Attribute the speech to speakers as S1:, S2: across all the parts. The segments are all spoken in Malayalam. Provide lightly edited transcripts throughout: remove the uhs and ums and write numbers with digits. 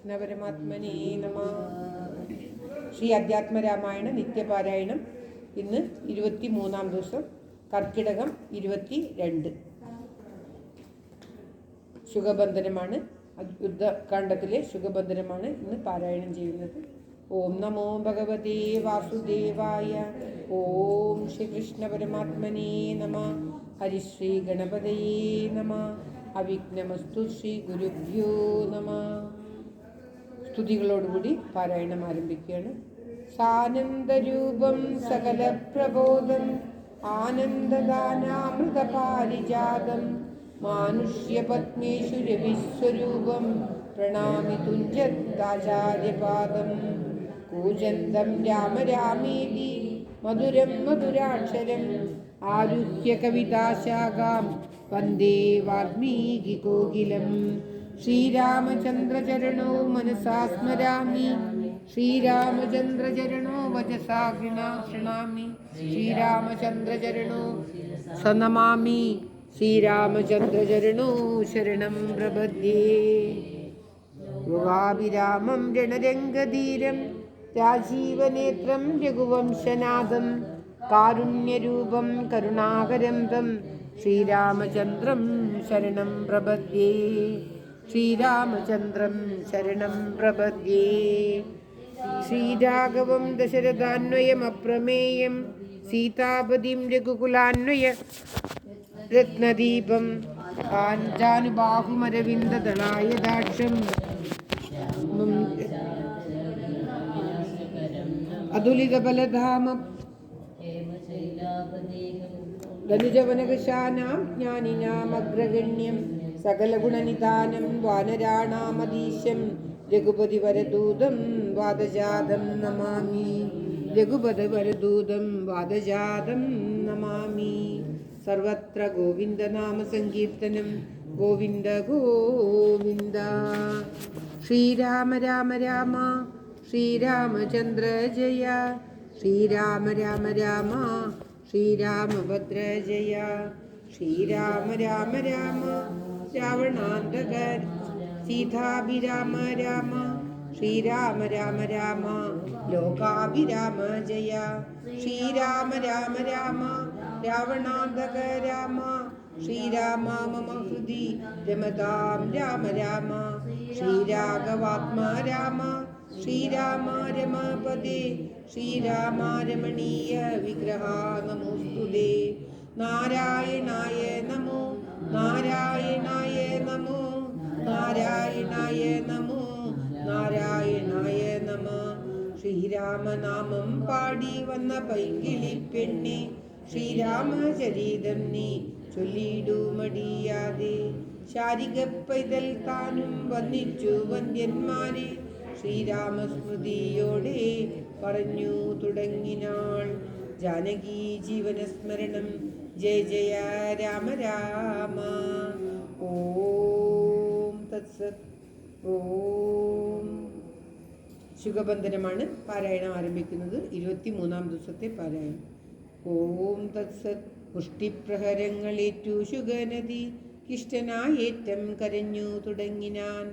S1: ശ്രീകൃഷ്ണപരമാത്മനേ നമഃ. ശ്രീ അധ്യാത്മരാമായണ നിത്യപാരായണം. ഇന്ന് 23-ാം ദിവസം, കർക്കിടകം 22. ശുഗബന്ധനമാണ്, യുദ്ധകാണ്ഡത്തിലെ ശുഗബന്ധനമാണ് ഇന്ന് പാരായണം ചെയ്യുന്നത്. ഓം നമോ ഭഗവതേ വാസുദേവായ. ഓം ശ്രീകൃഷ്ണ പരമാത്മനേ നമഃ. ഹരിശ്രീ ഗണപതയേ നമഃ. അവിഘ്നമസ്തു ശ്രീ ഗുരുഭ്യോ നമഃ. സ്തുതികളോടുകൂടി പാരായണം ആരംഭിക്കുകയാണ്. സാനന്ദരൂപം സകല പ്രബോധം ആനന്ദദാനാമൃതപാരിജാതം മാനുഷ്യപത്മേഷു രവിസ്വരൂപം പ്രണാമി തുഞ്ചത്താചാര്യപാദം. കൂജന്തം രാമ രാമേതി മധുരം മധുരാക്ഷരം ആരുഹ്യ കവിതാശാഖാം വന്ദേ വാൽമീകി കോകിലം. ശ്രീരാമചന്ദ്രചരണോ മനസാ സ്മരാമി, ശ്രീരാമചന്ദ്രചരണോ വചസാ ശൃണാമി, ശ്രീരാമചന്ദ്രചരണോ സനമാമി, ശ്രീരാമചന്ദ്രചരണോ ശരണം പ്രപദ്യേ. യുഗാഭിരാമം രണരംഗധീരം രാജീവനേത്രം രഘുവംശനാഥം കാരുണ്യരൂപം കരുണാകരം തം ശ്രീരാമചന്ദ്രം ശരണം പ്രപദ്യേ. ശ്രീരാമചന്ദ്രം ശരണം പ്രപദ്യേ. ശ്രീരാഘവം ദശരഥാന്വയമപ്രമേയം സീതാപതിം രഘുകുലാന്വയ രത്നദീപം കാഞ്ചാനുബാഹുമരവിന്ദദളായദാക്ഷം അതുലിതബലധാമം ധനുജവനകശാനാം ജ്ഞാനിനാമഗ്രഗണ്യം സകലഗുണനിധാനം വാനരാണാമധീശം രഘുപതിവരദൂതം വാദജാതം നമാമി, രഘുപതിവരദൂതം വാദജാതം നമാമി. സർവത്ര ഗോവിന്ദനാമ സങ്കീർത്തനം. ഗോവിന്ദ ഗോവിന്ദ. ശ്രീരാമ രാമ രാമ ശ്രീരാമചന്ദ്ര ജയ, ശ്രീരാമ രാമ രാമ ശ്രീരാമഭദ്ര ജയ, ശ്രീരാമ രാമ രാമ രാവണാന്തക സീതാഭിരാമ രാമ, ശ്രീരാമ രാമ രാമ ലോകാഭിരാമ ജയ, ശ്രീരാമ രാമ രാമ രാവണാന്തക രാമ, ശ്രീരാമ മമ ഹൃദി രമതാം രാമ രാമ, ശ്രീരാഘവാത്മ രാമ, ശ്രീരാമ രമപദേ, ശ്രീരാമ രമണീയ വിഗ്രഹ നമോസ്തുതേ. നാരായണായ നമോ, നാരായണായ നമോ, നാരായണായ നമോ, നാരായണായ നമ. ശ്രീരാമനാമം പാടി വന്ന പൈങ്കിളി പെണ്ണെ, ശ്രീരാമചരിതം നീ ചൊല്ലിടൂ മടിയാതെ. ശാരിക പൈതൽ താനും വന്നിച്ചു വന്ദ്യന്മാരെ, ശ്രീരാമസ്മൃതിയോടെ പറഞ്ഞു തുടങ്ങിനാൾ. ജാനകി ജീവനസ്മരണം. ജയ ജയ രാമ രാമ. ഓം തത്സത്. ഓം. ശുഗബന്ധനമാണ് പാരായണം ആരംഭിക്കുന്നത്. 23-ാം ദിവസത്തെ പാരായണം. ഓം തത്സത്. മുഷ്ടിപ്രഹരങ്ങളേറ്റു ശുഗനദി, കിഷ്ടനായേറ്റം കരഞ്ഞു തുടങ്ങിനാൻ.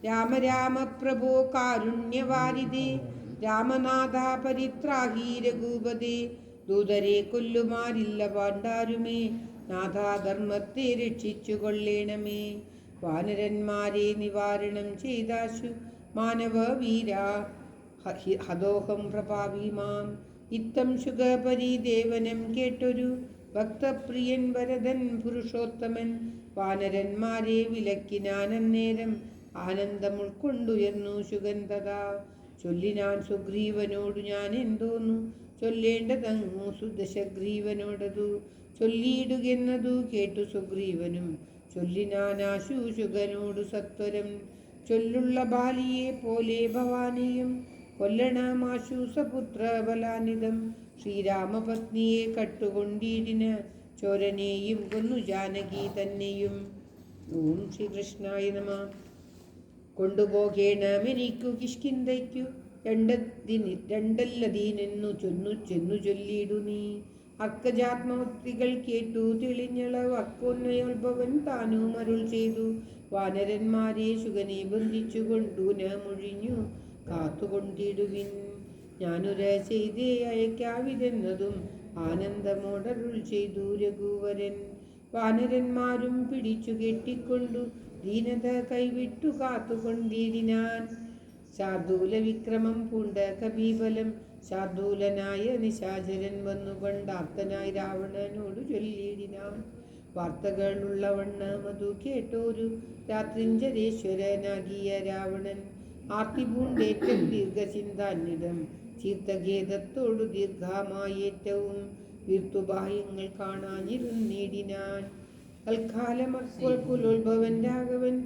S1: രാമ രാമ പ്രഭോ കാരുണ്യവാരിതേ, രാമനാഥ പരിത്രാഹി രഘുപതേ. ദൂതരെ കൊല്ലുമാരില്ല പാണ്ഡാരുമേ, നാഥാധർമ്മത്തെ രക്ഷിച്ചു കൊള്ളേണമേ. വാനരന്മാരെ നിവാരണം ചെയ്താശു മാനവ വീര ഹതോഹം പ്രഭാവിമാം. ഇത്തം ശുഗപരിദേവനം കേട്ടൊരു ഭക്തപ്രിയൻ വരദൻ പുരുഷോത്തമൻ വാനരന്മാരെ വിലക്കിനാനന്നേരം ആനന്ദം ഉൾക്കൊണ്ടുയർന്നു ശുഗന്ധതാ. ചൊല്ലിനാൻ സുഗ്രീവനോടു ഞാൻ എന്തോന്നു ചൊല്ലേണ്ടതങ്ങു സുദശഗ്രീവനോടതു ചൊല്ലിയിടുകെന്നതു കേട്ടു സുഗ്രീവനും ചൊല്ലിനാനാശു ശുഗനോടു സത്വരം. ചൊല്ലുള്ള ബാലിയെ പോലെ ഭവാനിയും കൊല്ലണമാശു സപുത്ര ബലാനിതം. ശ്രീരാമപത്നിയെ കട്ടുകൊണ്ടിടിന് ചോരനെയും കൊന്നു ജാനകി തന്നെയും. ഓം ശ്രീകൃഷ്ണായ നമ. കൊണ്ടുപോകേണമെനിക്കു കിഷ്കിന്ധയ്ക്കു രണ്ടല്ലതീനെന്നു ചെന്നു ചൊല്ലിയിടു നീ. അർക്കജാത്മോക്തികൾ കേട്ടു തെളിഞ്ഞള വർക്കോന്നയോത്ഭവൻ താനും അരുൾ ചെയ്തു. വാനരന്മാരെ ശുഗനെ ബന്ധിച്ചു കൊണ്ടൂന മൊഴിഞ്ഞു കാത്തുകൊണ്ടിടുവിൻ. ഞാനുര ചെയ്തേ അയക്കാവിതെന്നതും ആനന്ദമോടരുൾ ചെയ്തു രഘുവരൻ. വാനരന്മാരും പിടിച്ചു കെട്ടിക്കൊണ്ടു ദീനത കൈവിട്ടു കാത്തുകൊണ്ടിരിനാൻ. ശാർദൂല വിക്രമം പൂണ്ട കപീബലം ശാർദൂലനായ നിശാചരൻ വന്നു കണ്ടാർത്തനായി രാവണനോട് ചൊല്ലിയിടിനാൻ. വാർത്തകളുള്ളവണ്ണം അതു കേട്ടോരു രാത്രിഞ്ചരേശ്വരനാകിയ രാവണൻ ആർത്തി പൂണ്ടേറ്റം ദീർഘചിന്താന്വിതം ചീർത്തഖേദത്തോടു ദീർഘമായേറ്റവും വീർത്തുബാഹ്യങ്ങൾ കാണാനിരുന്നിടിനാൻ. തൽക്കാലമർക്കുലോത്ഭവൻ രാഘവൻ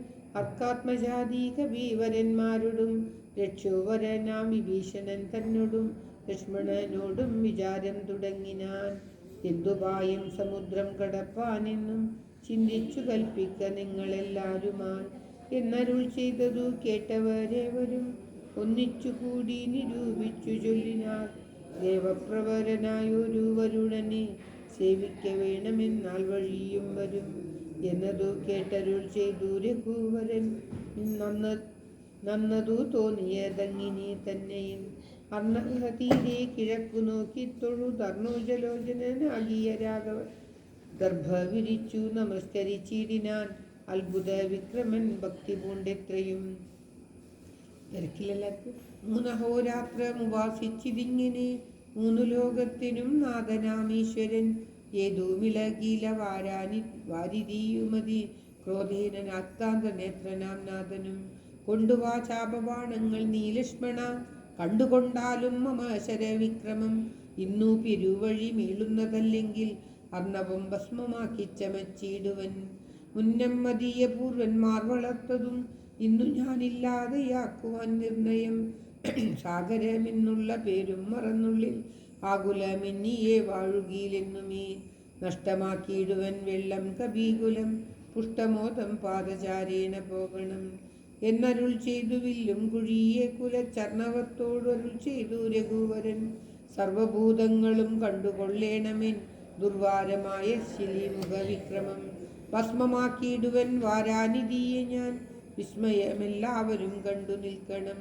S1: അർക്കാത്മജാതി കവീവരന്മാരോടും രക്ഷോവരനാം വിഭീഷണൻ തന്നോടും ലക്ഷ്മണനോടും വിചാരം തുടങ്ങിനാൻ. എന്തുപായം സമുദ്രം കടപ്പാനെന്നും ചിന്തിച്ചു കൽപ്പിക്ക നിങ്ങളെല്ലാരുമാൻ എന്നരുൾ ചെയ്തതു കേട്ടവരേവരും ഒന്നിച്ചുകൂടി നിരൂപിച്ചു ചൊല്ലിനാർ. ദേവപ്രവരനായൊരു വരുണനെ സേവിക്ക വേണമെന്നാൽ വഴിയും വരും എന്നതു കേട്ടരുൾ ചെയ്തു രഘുവരൻ. നന്നതു തോന്നിയതങ്ങിനെ തന്നെയും അർണതീരെ കിഴക്കു നോക്കി തൊഴുതർണോജലോചനാകിയ രാഘവൻ ഗർഭ വിരിച്ചു നമസ്കരിച്ചിടിനാൻ. അത്ഭുത വിക്രമൻ ഭക്തി പൂണ്ടെത്രയും തിരക്കിലെല്ലാവർക്കും. മൂന്നഹോരാത്രം ഉപാസിച്ചിതിങ്ങനെ മൂന്നു ലോകത്തിനും നാഥനാമീശ്വരൻ ഏതുമിളകീല വാരിതിയുമതി ക്രോധേനാക്താന്ത നേത്രനാം നാഥനും. കൊണ്ടുവാ ചാപബാണങ്ങൾ നീ ലക്ഷ്മണ കണ്ടുകൊണ്ടാലും മമ ശരവിക്രമം. ഇന്നു പെരുവഴി മീളുന്നതല്ലെങ്കിൽ അർണവം ഭസ്മമാക്കി ചമച്ചിടുവൻ. മുന്നം മതീയ പൂർവന്മാർ വളർത്തതും ഇന്നു ഞാനില്ലാതെയാക്കുവാൻ നിർണയം. സാഗരമെന്നുള്ള പേരും മറന്നുള്ളിൽ ആകുലമെന്നിയെ വാഴുകീലെന്നുമേ. നഷ്ടമാക്കിയിടുവൻ വെള്ളം കബീകുലം പുഷ്ടമോദം പാദചാരേണ പോകണം എന്നരുൾ ചെയ്തു വില്ലും കുഴിയെ കുലച്ചർണവത്തോടു അരുൾ ചെയ്തു രഘുവരൻ. സർവഭൂതങ്ങളും കണ്ടുകൊള്ളേണമെൻ ദുർവാരമായ ശിലിമുഖ വിക്രമം. ഭസ്മമാക്കിയിടുവൻ വാരാനിധിയെ ഞാൻ വിസ്മയമെല്ലാവരും കണ്ടു നിൽക്കണം.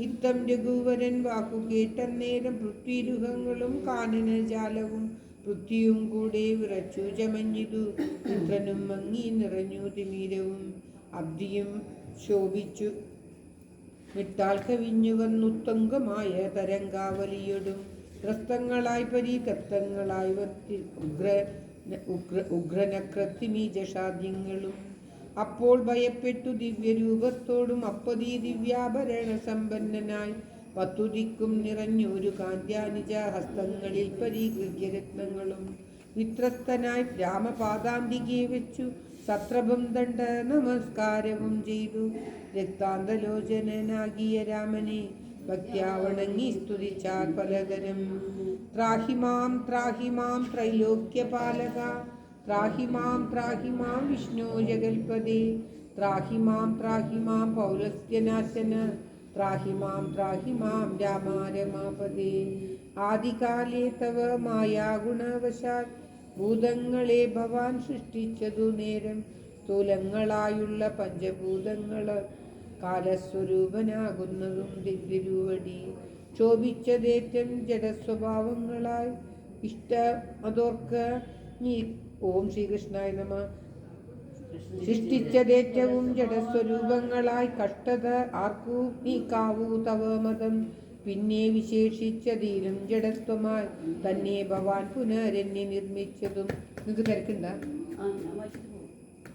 S1: ഇത്തം രഘുവരൻ വാക്കു കേട്ടന്നേരം പൃഥ്വിരുഹങ്ങളും കാനനജാലവും പൃഥ്വിയും കൂടെ വിറച്ചു ചമഞ്ഞിതു. ഇന്ദ്രനും മങ്ങി നിറഞ്ഞു തിമീരവും അബ്ദിയും ശോഭിച്ചു വിട്ടാൽ കവിഞ്ഞു വന്നുത്തങ്കമായ തരംഗാവലിയൊടും ത്രസ്തങ്ങളായി പരിതപ്തങ്ങളായി ഉഗ്രനക്രത്തിമീജഷാദ്യങ്ങളും. അപ്പോൾ ഭയപ്പെട്ടു ദിവ്യരൂപത്തോടും അപ്പതീ ദിവ്യാഭരണ സമ്പന്നനായി പത്തുദിക്കും നിറഞ്ഞൊരു കാന്ത്യാനിജ ഹസ്തങ്ങളിൽ പരിഗൃഹ്യരത്നങ്ങളും വിത്രസ്തനായി രാമപാദാന്തികെ വെച്ചു സത്രഭം ദണ്ഡ നമസ്കാരവും ചെയ്തു. രക്താന്തലോചനാകിയ രാമനെ ഭക്ത്യാവണങ്ങി സ്തുതിച്ചാൽ പലതരം. ത്രാഹിമാം ത്രാഹിമാം ത്രൈലോക്യപാലക ത്രാഹിമാം ത്രാഹിമാം വിഷ്ണു ജഗൽപദേ ത്രാഹിമാം ത്രാഹിമാം പൗലസ്ത്യനാശന ത്രാഹിമാം ത്രാഹിമാം രാമ രമാപദേ. ആദികാലേ തവ മായാഗുണവശാൽ ഭൂതങ്ങളെ ഭവാൻ സൃഷ്ടിച്ചതു നേരം സ്ഥൂലങ്ങളായുള്ള പഞ്ചഭൂതങ്ങൾ കാലസ്വരൂപനാകുന്നതും ദിവ്യരൂപടി ക്ഷോഭിച്ചതേറ്റം ജഡസ്വഭാവങ്ങളായി ഇഷ്ടമതോർക്ക നീ. ഓം ശ്രീകൃഷ്ണായ നമ. സൃഷ്ടിച്ചതേറ്റവും ജഡസ്വരൂപങ്ങളായി കഷ്ടത ആർക്കു നീക്കാവൂ തവ മതം. പിന്നെ വിശേഷിച്ചതീരും ജഡത്വമായി തന്നെ ഭവാൻ പുനരെന്നെ നിർമ്മിച്ചതും. നിങ്ങൾക്ക് തിരക്കുണ്ട?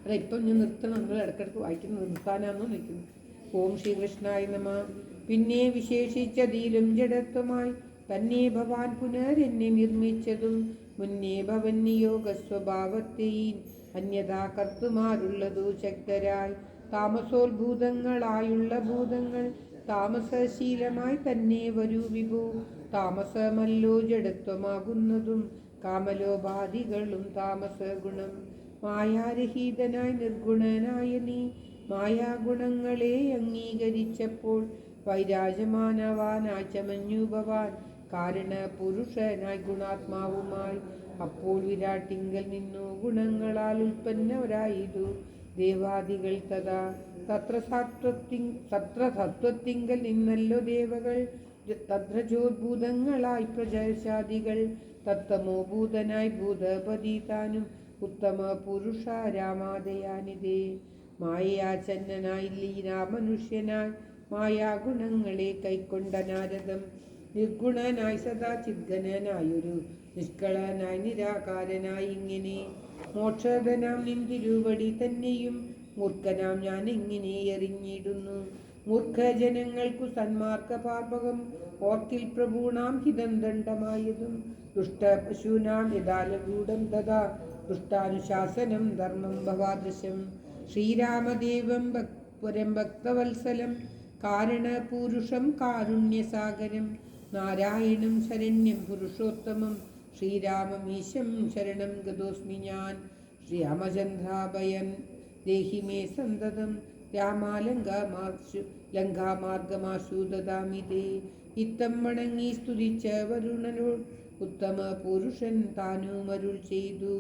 S1: അല്ല, ഇപ്പം ഞാൻ നിർത്തണം. നിങ്ങൾ ഇടയ്ക്കിടയ്ക്ക് വായിക്കുന്നത് നിർത്താനാണെന്ന് നിൽക്കുന്നു. ഓം ശ്രീകൃഷ്ണായ നമ. പിന്നെ വിശേഷിച്ചതീലും ജഡത്വമായി തന്നെ ഭവാൻ പുനരെന്നെ നിർമ്മിച്ചതും മുന്നേ ഭവൻ നിയോഗ സ്വഭാവത്തെയും അന്യതാ കർത്തുമാരുള്ളതു ശക്തരായി താമസോത്ഭൂതങ്ങളായുള്ള ഭൂതങ്ങൾ താമസശീലമായി തന്നെ വരൂ വിഭൂ. താമസമല്ലോ ജഡത്വമാകുന്നതും കാമലോപാധികളും താമസ ഗുണം. മായാരഹിതനായി നിർഗുണനായ നീ മായാഗുണങ്ങളെ അംഗീകരിച്ചപ്പോൾ വൈരാജമാനവാനായി ചമഞ്ഞു ഭവാൻ കാരണ പുരുഷനായി ഗുണാത്മാവുമായി അപ്പോൾ വിരാട്ടിങ്കൽ നിന്നു ഗുണങ്ങളാൽ ഉൽപ്പന്നവരായിതു ദേവാദികൾ തഥാ തത്ര സത്വത്തിങ്കൽ നിന്നല്ലോ ദേവകൾ തദ്രജോദ്ഭൂതങ്ങളായി പ്രജശാദികൾ തത്തമോഭൂതനായി ഭൂതപതി താനും ഉത്തമ പുരുഷ രാമാദയാനിതേ മായയാചന്നനായി ലീനാ മനുഷ്യനായി മായാഗുണങ്ങളെ കൈക്കൊണ്ട നാരദം നിർഗുണനായി സദാ ചിദ്ഗണനായൊരു നിഷ്കളനായി നിരാകാരനായി ഇങ്ങനെ മോക്ഷദനാം നിന്തിരുവടി തന്നെയും മൂർഖനാം ഞാൻ എങ്ങനെ എറിഞ്ഞിടുന്നു മൂർഖജനങ്ങൾക്കു സന്മാർഗപാപകം ഓർക്കിൽ പ്രഭൂണാം ഹിതം ദണ്ഡമായതും ദുഷ്ടപശൂനാം യഥാലഗൂഢം തഥാ ദുഷ്ടാനുശാസനം ധർമ്മം ഭവാദൃശം ശ്രീരാമദേവം പുരം ഭക്തവത്സലം കാരണപൂരുഷം കാരുണ്യസാഗരം നാരായണം ശരണ്യം പുരുഷോത്തമം ശ്രീരാമമീശം ശരണം ഗതോസ്മി ഞാൻ ശ്രീരാമചന്ദ്രാഭയം ദേഹി മേ സന്തതം ലങ്കാമാർഗമാശു ദദാമി തേ ഇത്തം വണങ്ങി സ്തുതിച്ച വരുണനോട് ഉത്തമ പുരുഷൻ താനും അരുൾ ചെയ്തു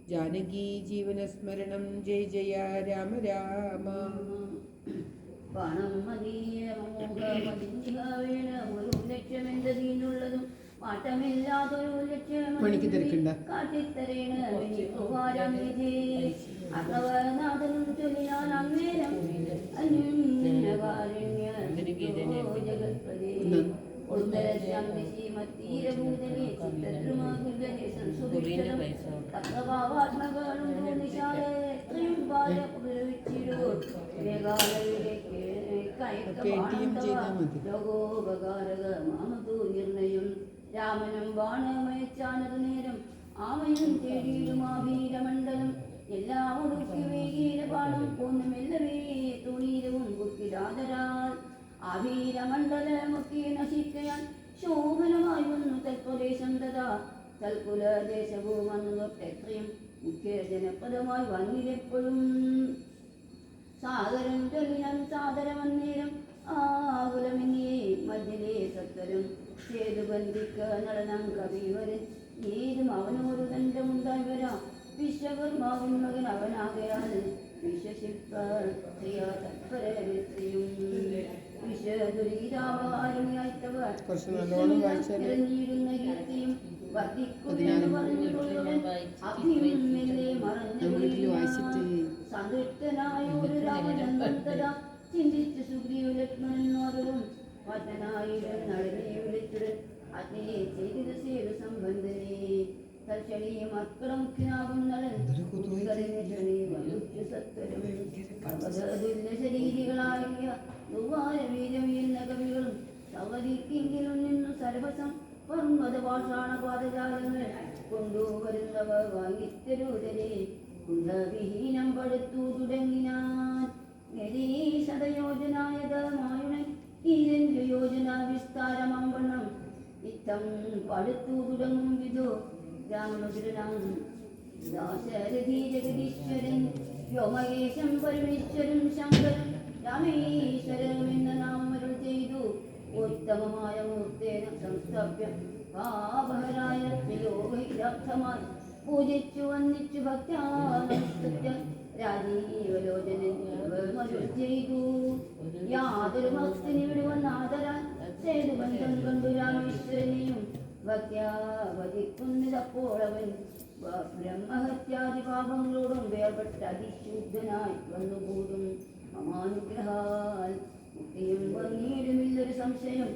S1: ജാനകി ജീവനസ്മരണം ജയ ജയ രാമ രാമ.
S2: പണം ലക്ഷ്യമെന്തീനുള്ളതും മാറ്റമില്ലാതൊരു ലക്ഷ്യം അഥവാനാഥനും ചൊല്ലിയാൽ അന്നേരം ജഗത്പതി നിർണയം രാമനും ബാണമയച്ചാനതു നേരം ആമയും തേടിയിടും ആ വീരമണ്ഡലം എല്ലാം ഒടുക്കി വീരപാടും ഒന്നുമെല്ലവേ തുണീരവും കുക്കിടാതരാൽ ആ വീരമണ്ഡലമൊക്കെ നശിക്കയാൽ ശോഭനമായി വന്നു തൽപ്രദേശം തഥാ തൽക്കുല ദേശവും വന്നു തൊട്ടെത്രയും മുഖ്യ ജനപദമായി വന്നിലെപ്പോഴും സാഗരം ചൊല്ലിനം സാദരമന്നേരം ആകുലമിനിയെ മധ്യലേ സത്വരം സേതുബന്ധിക്ക നടനം കവിവരൻ ഏതും അവനോട് ദണ്ഡമുണ്ടായി വരാം വിശ്വകർമാവിൻ മകൻ അവനാകയാൽ വിശ്വശില്പ തത്പരയും വിശ്വദുരിതാപകാരിണിയായിട്ടവർ കീർത്തിയും വർദ്ധിക്കുമെന്ന് പറഞ്ഞുകൊള്ളുവൻ അഭിമെല്ലെ മറഞ്ഞു സന്തുഷ്ടനായ ഒരു രാമചന്ദ്രൻ ചിന്തിച്ച് സുഗ്രീവ ലക്ഷ്മണന്മാരും വട്ടനായിരം നടനെ വിളിച്ചുടൻ അഗ്നിയെ ചെയ്തത് സേതു സംബന്ധനെ തൽക്ഷണിയും അക്രമുഖ്യനാകും നടൻ ശരീരികളായ വീരമീരുന്ന കവികളും സവതിക്കെങ്കിലും നിന്നു സർവസം പർവ്വത പാഷാണ പാദജാലങ്ങൾ കൊണ്ടുവരുന്നവ വാങ്ങിത്തരൂതരെ കുണ്ടവിഹീനം പടുത്തു തുടങ്ങിനാൻ ശതയോജനായതമായുണൻ ഈരഞ്ചു യോജന വിസ്താരമാവണ്ണം ഇത്തം പടുത്തു തുടങ്ങും വിധോ രാമഭദ്രനാം ദാശരഥി ജഗദീശ്വരൻ വ്യോമകേശം പരമേശ്വരൻ ശങ്കരൻ രാമേശ്വരം എന്ന നാമരുൾ ചെയ്തു ഉത്തമമായ മൂർത്തേന സംസ്ഥാപ്യം പാപഹരായ ത്രിലോകൈരാർത്ഥമായി പൂജിച്ചു വന്നിച്ചു ഭക്ത്യാനുഷ്ഠിച്ച രാജീവലോചനൻ ചെയ്തു യാതൊരു ഭക്തന് വിടുവന്നാദരാൻ സേതുബന്ധം കണ്ടു രാമേശ്വരനെയും ഭക്ത്യാവധിക്കുന്നതപ്പോൾ അവൻ ബ്രഹ്മഹത്യാദി പാപങ്ങളോടും വേർപെട്ട അതിശുദ്ധനായി വന്നുകൂടും മമാനുഗ്രഹാൽ മുക്തിയും വന്നീടുമില്ലൊരു സംശയം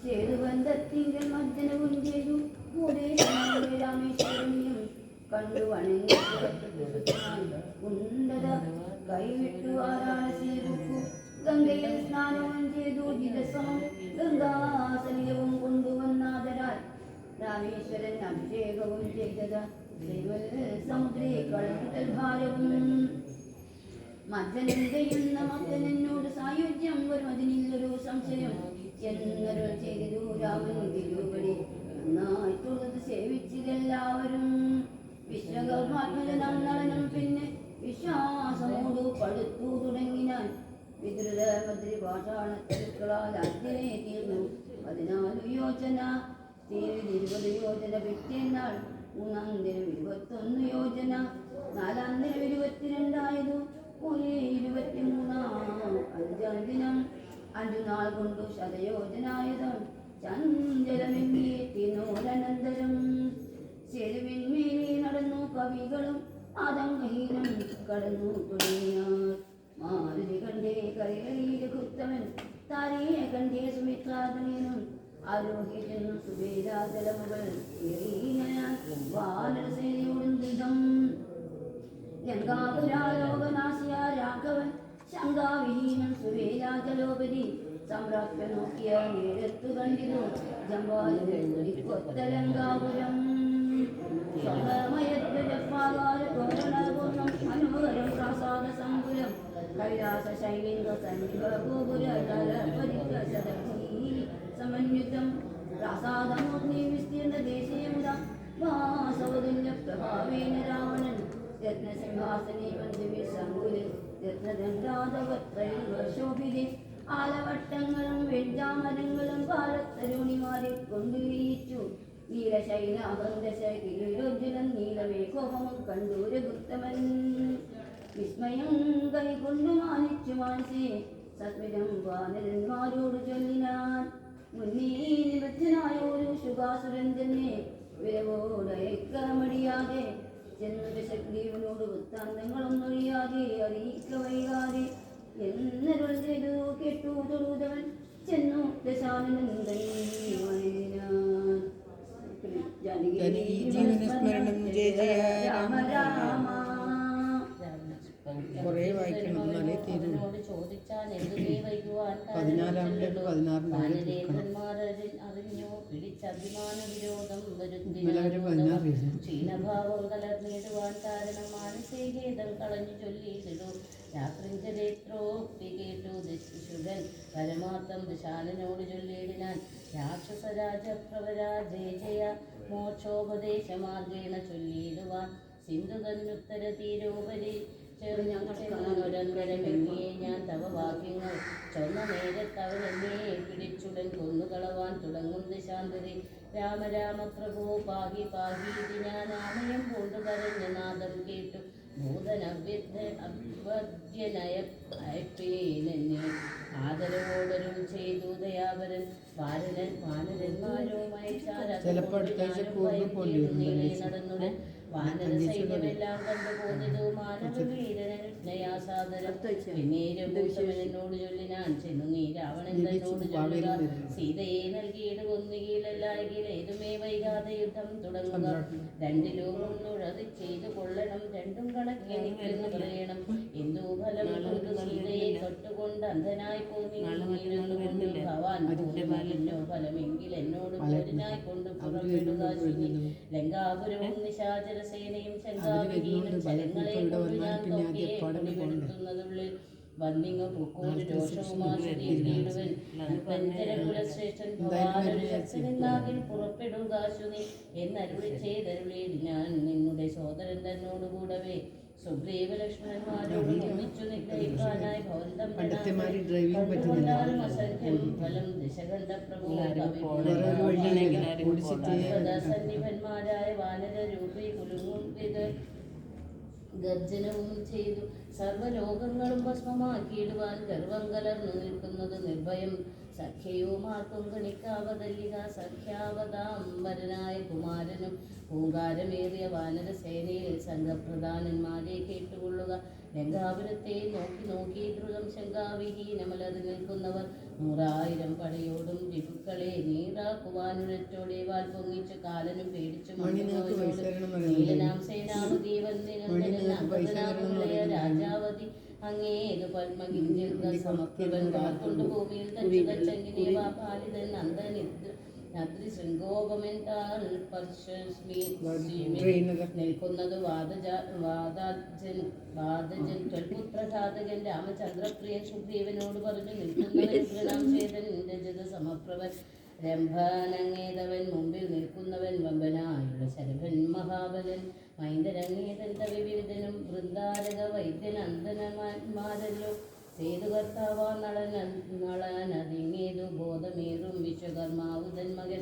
S2: സേതുബന്ധത്തിങ്കൽ മജ്ജനവും ചെയ്തു കൂടെ രാമേശ്വരനെയും കണ്ടു വണങ്ങി ഉണ്ടത കൈവിട്ടു വാരാണസിയിൽക്കു ഗംഗയിൽ സ്നാനവും ചെയ്തു ജിതസമം ഗംഗാസനിലവും കൊണ്ടുവന്നാദരാൽ രാമേശ്വരൻ അഭിഷേകവും ചെയ്തത് സമുദ്രേ കളത്തിൽ ഭാരവും മജ്ജനം ചെയ്യുന്ന മക്കളെന്നോട് സായുജ്യം വരും അതിനില്ലൊരു സംശയം എന്നരുൾ ചെയ്തു രാമൻ തിരുവടി നന്നായിട്ടുള്ളത് സേവിച്ചതെല്ലാവരും വിശ്വകർമാത്മജനം നടനം പിന്നെ വിശ്വാസമോടു പടുത്തു തുടങ്ങിനാൻ വിദ്രുത മന്ത്രി ഭാഷാണത്തിരുക്കളാൽ അഗ്നിനെ തീർന്നു 14 യോജന 20 യോജന പിറ്റേന്നാൾ മൂന്നാം ദിനം 21 യോജന, നാലാം ദിനം 22 പോലെ 23 അഞ്ചാം ദിനം 5 നാൾ കൊണ്ടു ശതയോജനായുധം ചഞ്ചലമെത്തിനോരനന്തരം ചെരുവിന്മേലെ നടന്നു കവികളും ആതങ്കഹീനം കടന്നു തുടങ്ങിയാർ. മാരുതി കണ്ടേ കരകളിരകുത്തവൻ, താരയെ കണ്ടേ സുമിത്രാതനേനും, ആരോഗ്യജനും സുബേരാജലമുകൾ വാനരസേനയോടും ദൃഢം. ലങ്കാപുരാലോകനാശിയ രാഘവൻ ശങ്കാവിഹീനം സുബേരാജലോപരി സംപ്രാപ്യ നോക്കിയ നേരത്തു കണ്ടിരുന്നു ജമ്പാലിക്കൊത്ത ലങ്കാപുരം. സ്വർണമയത്വജപ്പാകാരതോരണപൂർണം മനോഹരം പ്രാസാദ സങ്കുലം കൈലാസ ശൈലിംഗ സന്നിഭഗോപുര സമന്വിതം പ്രാസാദമൂർത്തി വിസ്തീർണ ദേശീയമുദ വാസവതുല്യ പ്രഭാവേന രാവണൻ രത്നസിംഹാസനേ വന്ദിവി സങ്കുലി രത്നദണ്ഡാതവത്രൈർവർഷോഭിതേ ആലവട്ടങ്ങളും വെഞ്ചാമരങ്ങളും കാലത്തരുണിമാരെ കൊണ്ടുവീച്ചു. നീലശൈലാഭന്തശൈലോജ്വലം നീലമേഘോപമം കണ്ടു രഘുത്തമൻ. വിസ്മയം കൈകൊണ്ടു മാനിച്ചു മാനസേ സസ്മിതം വാനരന്മാരോട് ചൊല്ലിനാൻ. മുന്നേ നിബദ്ധനായ ഒരു ശുഭാസുരൻ തന്നെ വിരവോടയക്കമടിയാതെ ചെന്നു ദശഗ്രീവനോട് വൃത്താന്തങ്ങളൊന്നൊഴിയാതെ അറിയിക്ക വൈകാതെ എന്നരുൾ ചെയ്തു കേട്ടു തൊഴുതവൻ ചെന്നു ദശാനനൻ
S1: ജീവനസ്മരണം ജയ ജയ രാമ രാമ. കുറേ വായിക്കണം, എന്നാലേ തീരുള്ളൂ. 14
S3: ക്ഷീണഭാവം കലർന്നിടുവാൻ കാരണം മാനസികേതം കളഞ്ഞു ചൊല്ലിയിടും. രാത്രിഞ്ചരേത്രോക്തി കേട്ടു ദശുഗൻ പരമാർത്ഥം ദശാനനോട് ചൊല്ലിയിടിനാൻ. രാക്ഷസരാജപ്രവരാ ജയ ജയ മോക്ഷോപദേശമാർഗേണ ചൊല്ലിയിടുവാൻ. സിന്ധു തന്നുത്തര തീരോപരി ചെറുഞൊരന്തരമെന്നിയെ ഞാൻ തവ വാക്യങ്ങൾ ചൊന്ന നേരത്തവരെന്നെ പിടിച്ചുടൻ കൊന്നുകളവാൻ തുടങ്ങും ദശാന്തരി. രാമ രാമ പ്രഭോ പാഹി പാഹീതി ഞാൻ ആമയം പൂണ്ടു കരഞ്ഞ നാദം കേട്ടു ഭൂതനവ്യനയപ്പേനെന്നെ ആദരവോടരും ചെയ്തു ദയാവരൻ. വാനരന്മാരുമായി നടന്നുടൻ വാനര സൈന്യമെല്ലാം കണ്ടുപോന്നിതു മാനവവീരനയാസാദരം. പിന്നീട് ഭൂഷമനോട് ചൊല്ലിനാൻ ചെന്നു നീ രാവണൻ തന്നോട് ചൊല്ലുക സീതയെ നൽകിയിട് കൊന്നുകീലല്ലായെങ്കിൽ ഏതുമേ വൈകാതെ യുദ്ധം തുടങ്ങുക. രണ്ടിലും ഒന്നുഴതി ചെയ്തു കൊള്ളണം രണ്ടും കണക്കെനിക്കെന്ന് പറയണം. എന്തു ഫലം കൊണ്ടു സീതയെ തൊട്ടുകൊണ്ട് അന്ധനായി പോന്നിരുന്നു ഭവാൻ പൂർണ്ണമല്ലോ ഫലമെങ്കിൽ എന്നോട് പോരിനായി കൊണ്ട് പുറപ്പെടുക. ലങ്കാപുരവും നിശാചര സേനയും ശങ്കാവിഹീനം ശരങ്ങളെ കൊണ്ട് ഞാൻ തൊക്കിയെ വെളിപ്പെടുത്തുന്നതുള്ളിൽ വന്നിങ്ങ പൂക്കോട് രോഷവുമാശുതീടുവൻ. പഞ്ചരകുലശ്രേഷ്ഠൻ ഭവാനൊരു ശക്തനെന്നാകിൽ പുറപ്പെടുക ശുനി എന്നരുളി ചെയ്തരുളിയിൽ ഞാൻ നിന്നുടെ സോദരൻ തന്നോടുകൂടവേ സുഗ്രീവ ലക്ഷ്മണന്മാരോട് ഒന്നിച്ചു നിഗ്രഹിക്കാനായി ഭവന്തം അസംഖ്യം ഫലം ദിശകണ്ഠ പ്രഭു സന്നിഭന്മാരായ വാനര രൂപി കുലുങ്ങും ഇത് ഗർജനവും ചെയ്തു. സർവ്വലോകങ്ങളും ഭസ്മമാക്കിയിടുവാൻ ഗർവം കലർന്നു നിൽക്കുന്നത് നിർഭയം. സഖ്യയുമാർക്കും ഗണിക്കാവതല്ലിക സഖ്യാവതാംബരനായ കുമാരനും പൂങ്കാരമേറിയ വാനരസേനയിൽ സംഘപ്രധാനന്മാരെ കേട്ടുകൊള്ളുക. ലങ്കാപുരത്തെ നോക്കി നോക്കി ദ്രുതം ശങ്കാവിഹീനമലറി നിൽക്കുന്നവർ 100,000 പടയോടും രിപുക്കളെ നീറാക്കുവാനുരറ്റോടെ വാൽ പൊങ്ങിച്ചു കാലനും പേടിച്ചു മണ്ണിനോട് നീലനാം സേനാപതി വന്ദിനന്ദനായ രാജാവതി അങ്ങേതു പത്മഗിഞ്ചിൽ സമപ്രഭൻ വാർക്കൊണ്ടു ഭൂമിയിൽ തച്ചുകച്ചങ്ങിനെ വാപാലിതൻ നന്ദനിത് നിൽക്കുന്നത് വാദജൻ ത്വൽപുത്രഘാതകൻ രാമചന്ദ്രപ്രിയൻ സുഗ്രീവനോട് പറഞ്ഞു നിൽക്കുന്നവൻ രജത സമപ്രവൻ രംഭനങ്ങേതവൻ മുമ്പിൽ നിൽക്കുന്നവൻ വമ്പനായുള്ള ശരഭൻ മഹാബലൻ മൈന്ദരങ്ങേതൻ തവിവിരുദ്ധനും വൃന്ദാരക വൈദ്യനന്ദനന്മാരല്ലോ സേതുകർത്താവാ നളനതിങ്ങേതു ബോധമേറും വിശ്വകർമാവുതൻ മകൻ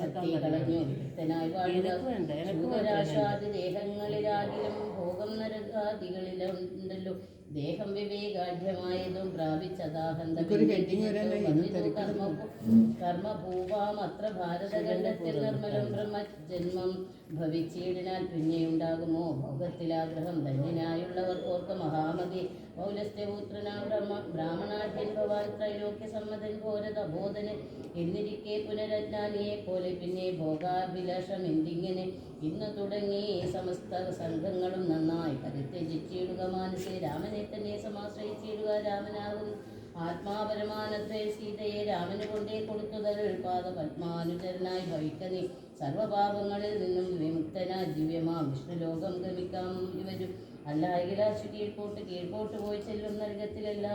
S3: ശക്തി കളഞ്ഞു ഭക്തനായി വാഴുക ശൂരരാശാദി ദേഹങ്ങളിലാകിലും ഭോഗം നരകാദികളിലുണ്ടല്ലോ ദേഹം വിവേകാഢ്യമായതും കർമ്മഭൂവാമത്ര ഭാരതഖണ്ഡത്തിൽ നിർമ്മലം ബ്രഹ്മജന്മം ഭവിച്ചിടിനാൽ പിന്നെയുണ്ടാകുമോ ഭോഗത്തിലാഗ്രഹം ധന്യനായുള്ളവർ ഓർക്ക മഹാമതി പൗലസ്ത്യപുത്രനാം ബ്രാഹ്മണാഢ്യൻ ഭവാൻ ത്രൈലോക്യ സമ്മതൻ ഘോരതബോധനൻ എന്നിരിക്കെ പുനരജ്ഞാനിയെ പോലെ പിന്നെ ഭോഗാഭിലാഷം എന്തിങ്ങനെ ഇന്നു തുടങ്ങി സമസ്ത സംഘങ്ങളും നന്നായി പരിത്യജിച്ചിടുക മാനസേ രാമനെ തന്നെ സമാശ്രയിച്ചിടുക രാമനാകും ആത്മാപരമാനത്തെ സീതയെ രാമന് കൊണ്ടേ കൊടുത്തുതൽ പാദ പത്മാനുചരനായി ഭവിക്കനീ സർവപാപങ്ങളിൽ നിന്നും വിമുക്തനാ ദിവ്യമാം വിഷ്ണുലോകം ഗമിക്കാം ഇവരും അല്ലായിലാശു കീഴ്പോട്ട് പോയി ചെല്ലും നരകത്തിലല്ല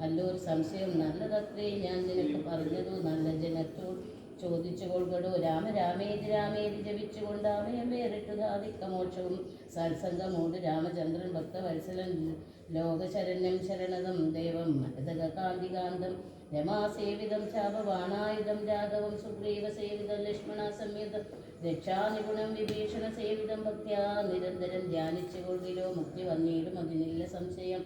S3: അല്ലൊരു സംശയം നല്ലതത്രേ ഞാൻ നിനക്ക് പറഞ്ഞതു നല്ല ജനത്തോട് ചോദിച്ചു കൊள்കടോ രാമേതി ജപിച്ചുകൊണ്ട് അമയം വേറിട്ടു ധാതിക്കമോക്ഷവും സത്സംഗമോട് രാമചന്ദ്രൻ ഭക്തവത്സലൻ ലോകശരണ്യം ശരണദം ദേവം മനതകാന്തികാന്തം രമാസേവിതം ശാപവാണായുധം രാഘവം സുഗ്രീവ സേവിതം ലക്ഷ്മണ സംയുതം രക്ഷാനിപുണം വിഭീഷണ സേവിതം ഭക്ത്യാ നിരന്തരം ധ്യാനിച്ചുകൊള്ളിലോ മുക്തി വന്നിടും അതിനില്ല സംശയം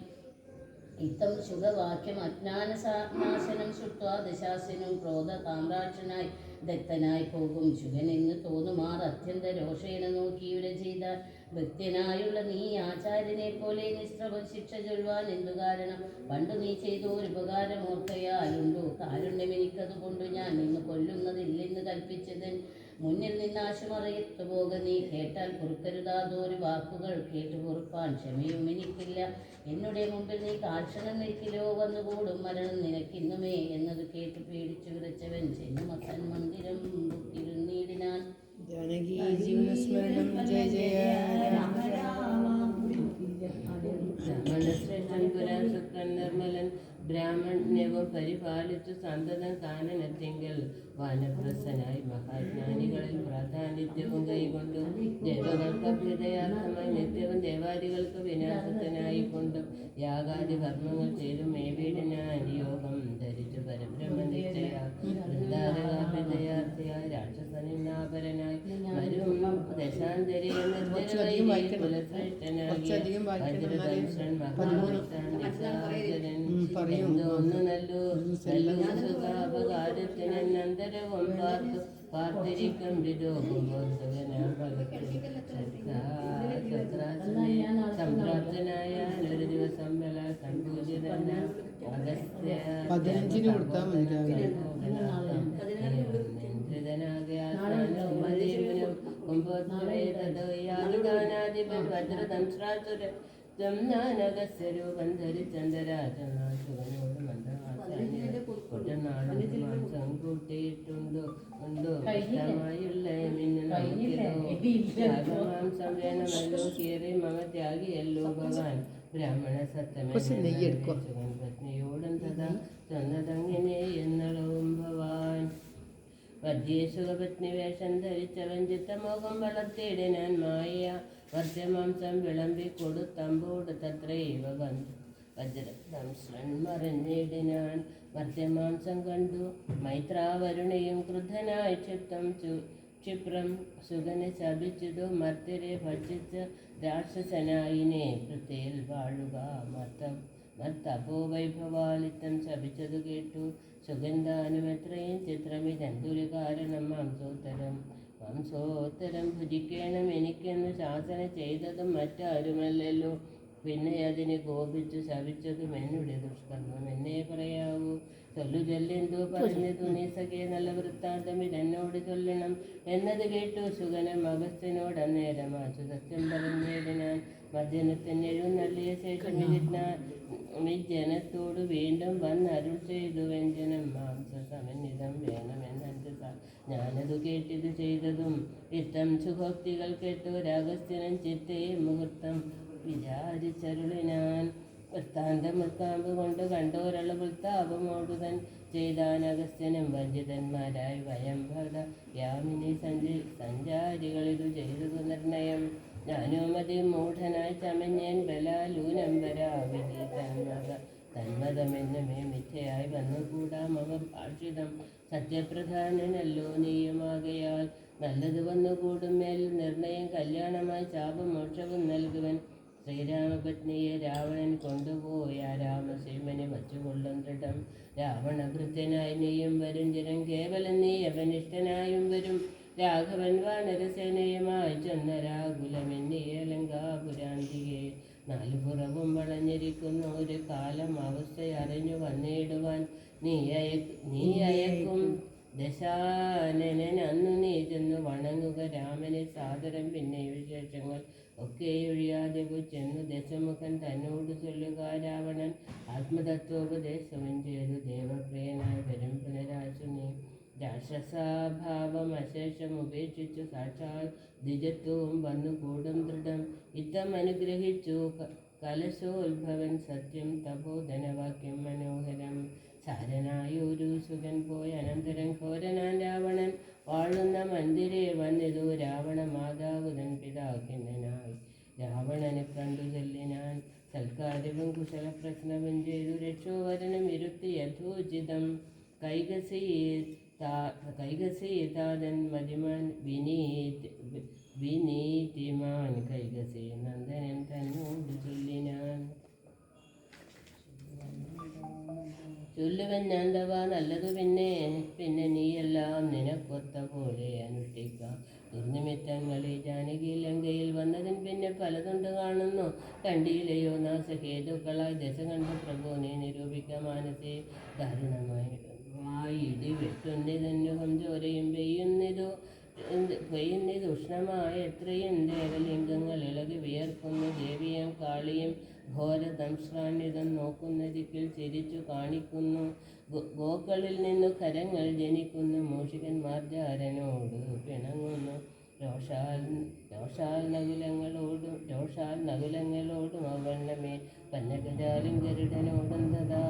S3: ഇത്തം ശുഭവാക്യം അജ്ഞാനനാശനം ശ്രുത്വാ ദശാസിനും ക്രോധ താമ്രാക്ഷനായി ദത്തനായി പോകും ശുഗൻ എന്ന് തോന്നുമാർ അത്യന്ത രോഷേണ നോക്കിയുര ചെയ്ത ഭക്തനായുള്ള നീ ആചാര്യനെ പോലെ നിസ്ത്രവം ശിക്ഷ ചൊല്ലുവാൻ എന്തു കാരണം പണ്ടു നീ ചെയ്തു ഒരു ഉപകാരം ഓർക്കയായുണ്ടു കാരുണ്യം എനിക്കതുകൊണ്ട് ഞാൻ നിന്നു കൊല്ലുന്നതില്ലെന്ന് കൽപ്പിച്ചതൻ മുന്നിൽ നിന്നാശുമറിയത്തു പോക നീ കേട്ടാൽ പൊറുക്കരുതാതൊരു വാക്കുകൾ കേട്ടു പൊറുപ്പാൻ ക്ഷമയും എനിക്കില്ല എന്നുടെ മുമ്പിൽ നീ കാക്ഷണം നിൽക്കിലോ വന്നുകൂടും മരണം നിനക്കിന്നുമേ എന്നത് കേട്ട് പേടിച്ചു വിറച്ചവൻ ചെന്നു മത്തൻ മന്ദിരം ബുക്കിരുന്നീടിനാൻ
S1: ജാനകി ജീവനസ്മരണം ജയ ജയ രാമ
S3: ശ്രേഷ്ഠൻ പുരാശുക്രൻ നിർമ്മലൻ ബ്രാഹ്മണ്യവും പരിപാലിച്ചു സന്തതം കാനനത്തിങ്കൽ വാനപ്രസനായി മഹാജ്ഞാനികളിൽ പ്രാധാന്യവും കൈകൊണ്ടു ദേവകൾക്ക് അഭ്യുദയാർത്ഥമായി നിത്യവും ദേവാദികൾക്ക് വിനാശത്തിനായിക്കൊണ്ടും യാഗാദി കർമ്മങ്ങൾ ചെയ്തു മേവീടിനാൻ യോഗം ധരിച്ചു പരബ്രഹ്മനിശ്ചയാഭ്യുദയാർത്ഥിയായ രാക്ഷസനിന്നാപരനായി വരും ദശാന്തരി കുലശ്രേഷ്ഠനാകിയ വജ്രദംശൻ മഹാവിഷ്ണൻ എന്തോന്നു നല്ലു സുഖാപകാരത്തിനന്തരവും പാർത്തു പാർത്തിരിക്കും സംപ്രാപ്തനായ ഒരു ദിവസം ബല സംഭൂജിതന അഗസ്ത്യ
S1: 15 കൊടുത്താൽ മതി രാവിലെ.
S3: യാദുദാനാധിപൻ വജ്രദംശ്രാസുര രൂപം ധരിച്ചന്തരാജനാശുവനോട് മാംസം കൂട്ടിയിട്ടുണ്ടോ ഉണ്ടോ ഇഷ്ടമായുള്ള മാംസം വേണമല്ലോ കീറി മമ ത്യാഗിയല്ലോ ഭഗവാൻ ബ്രാഹ്മണ സത്തമൻ പത്നിയോടും തഥാ ചെന്നതങ്ങനെ എന്നളവും ഭവാൻ വർജീസുഖപത്നി വേഷം ധരിച്ചവൻ ചിത്തമോഹം വളർത്തിയിടിനാൻ മായ വർജ്യമാംസം വിളമ്പി കൊടുത്തമ്പോട് തത്രൈവ വജ്രദംശ്രൻ മറിഞ്ഞിടിനാൻ വർജ്യമാംസം കണ്ടു മൈത്രാവരുണയും ക്രുദ്ധനായി ക്ഷിപ്രം സുഖനെ ശപിച്ചതു മർത്യരെ ഭക്ഷിച്ച രാക്ഷസനായിനെ പൃഥ്വിയിൽ വാഴുക മർത്തപോ വൈഭവാലിത്തം ശപിച്ചതു കേട്ടു സുഗന്ധാനും എത്രയും ചിത്രമിതെന്തൊരു കാരണം മാംസോത്തരം ഭുജിക്കണം എനിക്കെന്ന് ശാസന ചെയ്തതും മറ്റാരുമല്ലല്ലോ പിന്നെ അതിന് കോപിച്ചു ശപിച്ചതും എന്നുടെ ദുഷ്കർമ്മം എന്നെ പറയാവൂ ചൊല്ലുചൊല്ലെന്തോ പറഞ്ഞതു നീ സഖേ നല്ല വൃത്താന്തം ഇതെന്നോട് ചൊല്ലണം എന്നത് കേട്ടു സുഗനം അഗസ്ത്യനോട് അന്നേരം സത്യം പറഞ്ഞിടിനാൻ മജ്ജനത്തിന് എഴുന്നള്ളിയ ശേഷം ജനത്തോട് വീണ്ടും വന്നരുൾ ചെയ്തു വ്യഞ്ജനം മാംസ സമന്വിതം വേണമെന്നു ഞാനതു കേട്ടിത് ചെയ്തതും ഇത്തം സുഭക്തികൾ കേട്ടു രാഗസ്ഥനും ചിത്തേ മുഹൂർത്തം വിചാരിച്ചരുളിനാൻ വൃത്താന്തമൃത്താമ്പ് കൊണ്ട് കണ്ടോരള വൃത്താപമോടുതൻ ചെയ്താൻ അഗസ്ത്യനും വഞ്ചിതന്മാരായി വയംഭട യാമിനി സഞ്ചാരികളിതു ചെയ്തതു നിർണയം ഞാനും അതി മൂഢനായി ചമഞ്ഞേൻ ബലാലൂനംബരാവിധി തന്മതമെന്നുമേ മിഥ്യയായി വന്നുകൂടാം അവ ഭാഷിതം സത്യപ്രധാനനല്ലോ നീയുമാകയാൽ നല്ലത് വന്നുകൂടും മേൽ നിർണയം കല്യാണമായി ശാപമോക്ഷവും നൽകുവൻ ശ്രീരാമപത്നിയെ രാവണൻ കൊണ്ടുപോയ രാമസീമനെ വച്ചുകൊള്ളും ദൃഢം രാവണഭൃത്യനായി നീയും വരും ജനം കേവലം നീ അവനിഷ്ഠനായും വരും രാഘവൻ വാനരസേനയുമായി ചെന്ന രാകുലമെന്നിയ ലങ്കാപുരാന്തിയെ നാലുപുറവും വളഞ്ഞിരിക്കുന്ന ഒരു കാലം അവസ്ഥയറിഞ്ഞു വന്നിടുവാൻ നീ അയക്കും ദശാനനൻ അന്നു നീ ചെന്നു വണങ്ങുക രാമനെ സാദരം പിന്നെ വിശേഷങ്ങൾ ഒക്കെ ഒഴിയാതെ ചെന്നു ദശമുഖൻ തന്നോട് ചൊല്ലുക രാവണൻ ആത്മതത്വോപദേശവും ചെയ്തു ദേവപ്രിയനായി വരും പുനരാശുനി രാക്ഷസാഭാവം അശേഷം ഉപേക്ഷിച്ചു സാക്ഷാൽ ദ്വിജത്വവും വന്നുകൂടും ദൃഢം ഇത്തം അനുഗ്രഹിച്ചു കലശോത്ഭവൻ സത്യം തപോധനവാക്യം മനോഹരം സാരനായൊരു സുഖൻ പോയ അനന്തരം ഘോരനാൻ രാവണൻ വാഴുന്ന മന്ദിരെ വന്നിതു രാവണ മാതാവുതൻ പിതാക്കിന്നനായി രാവണനെ കണ്ടു ചൊല്ലിനാൻ സൽക്കാര്യവും കുശലപ്രശ്നവും ചെയ്തു രക്ഷോവരനും ഇരുത്തി യഥോചിതം കൈകസീതാതൻ മതിമാൻ വിനീതിമാൻ കൈകസി നന്ദനൻ തന്നോട് ചൊല്ലിനാൻ ചൊല്ലുവൻ ഞാന്തവാ നല്ലതു പിന്നെ നീയെല്ലാം നിനക്കൊത്ത പോലെ അനുഷ്ഠിക്കാം ദുർനിമിത്തങ്ങളിൽ ജാനകി ലങ്കയിൽ വന്നതിന് പിന്നെ പലതുണ്ട് കാണുന്നു കണ്ടിയിലെയോ നാശഹേതുക്കളായി ദശ കണ്ട പ്രഭു നീ നിരൂപിക്ക മാനസേ ദാരുണമായി ഇടി വെട്ടുന്നിതന്നുഹം ചോരയും പെയ്യുന്നിത് ഉഷ്ണമായ എത്രയും ദേവലിംഗങ്ങൾ ഇളകി വിയർക്കുന്നു ദേവിയും കാളിയും ഘോരദംശ്രാണ്യതം നോക്കുന്ന ദിക്കിൽ ചിരിച്ചു കാണിക്കുന്നു ഗോക്കളിൽ നിന്നു കരങ്ങൾ ജനിക്കുന്നു മൂഷികന്മാർ ജാരനോട് പിണങ്ങുന്നു രോഷാൽ നകുലങ്ങളോടും അവണ്ണമേ പന്നകജാലും ഗരുഡനോടും തഥാ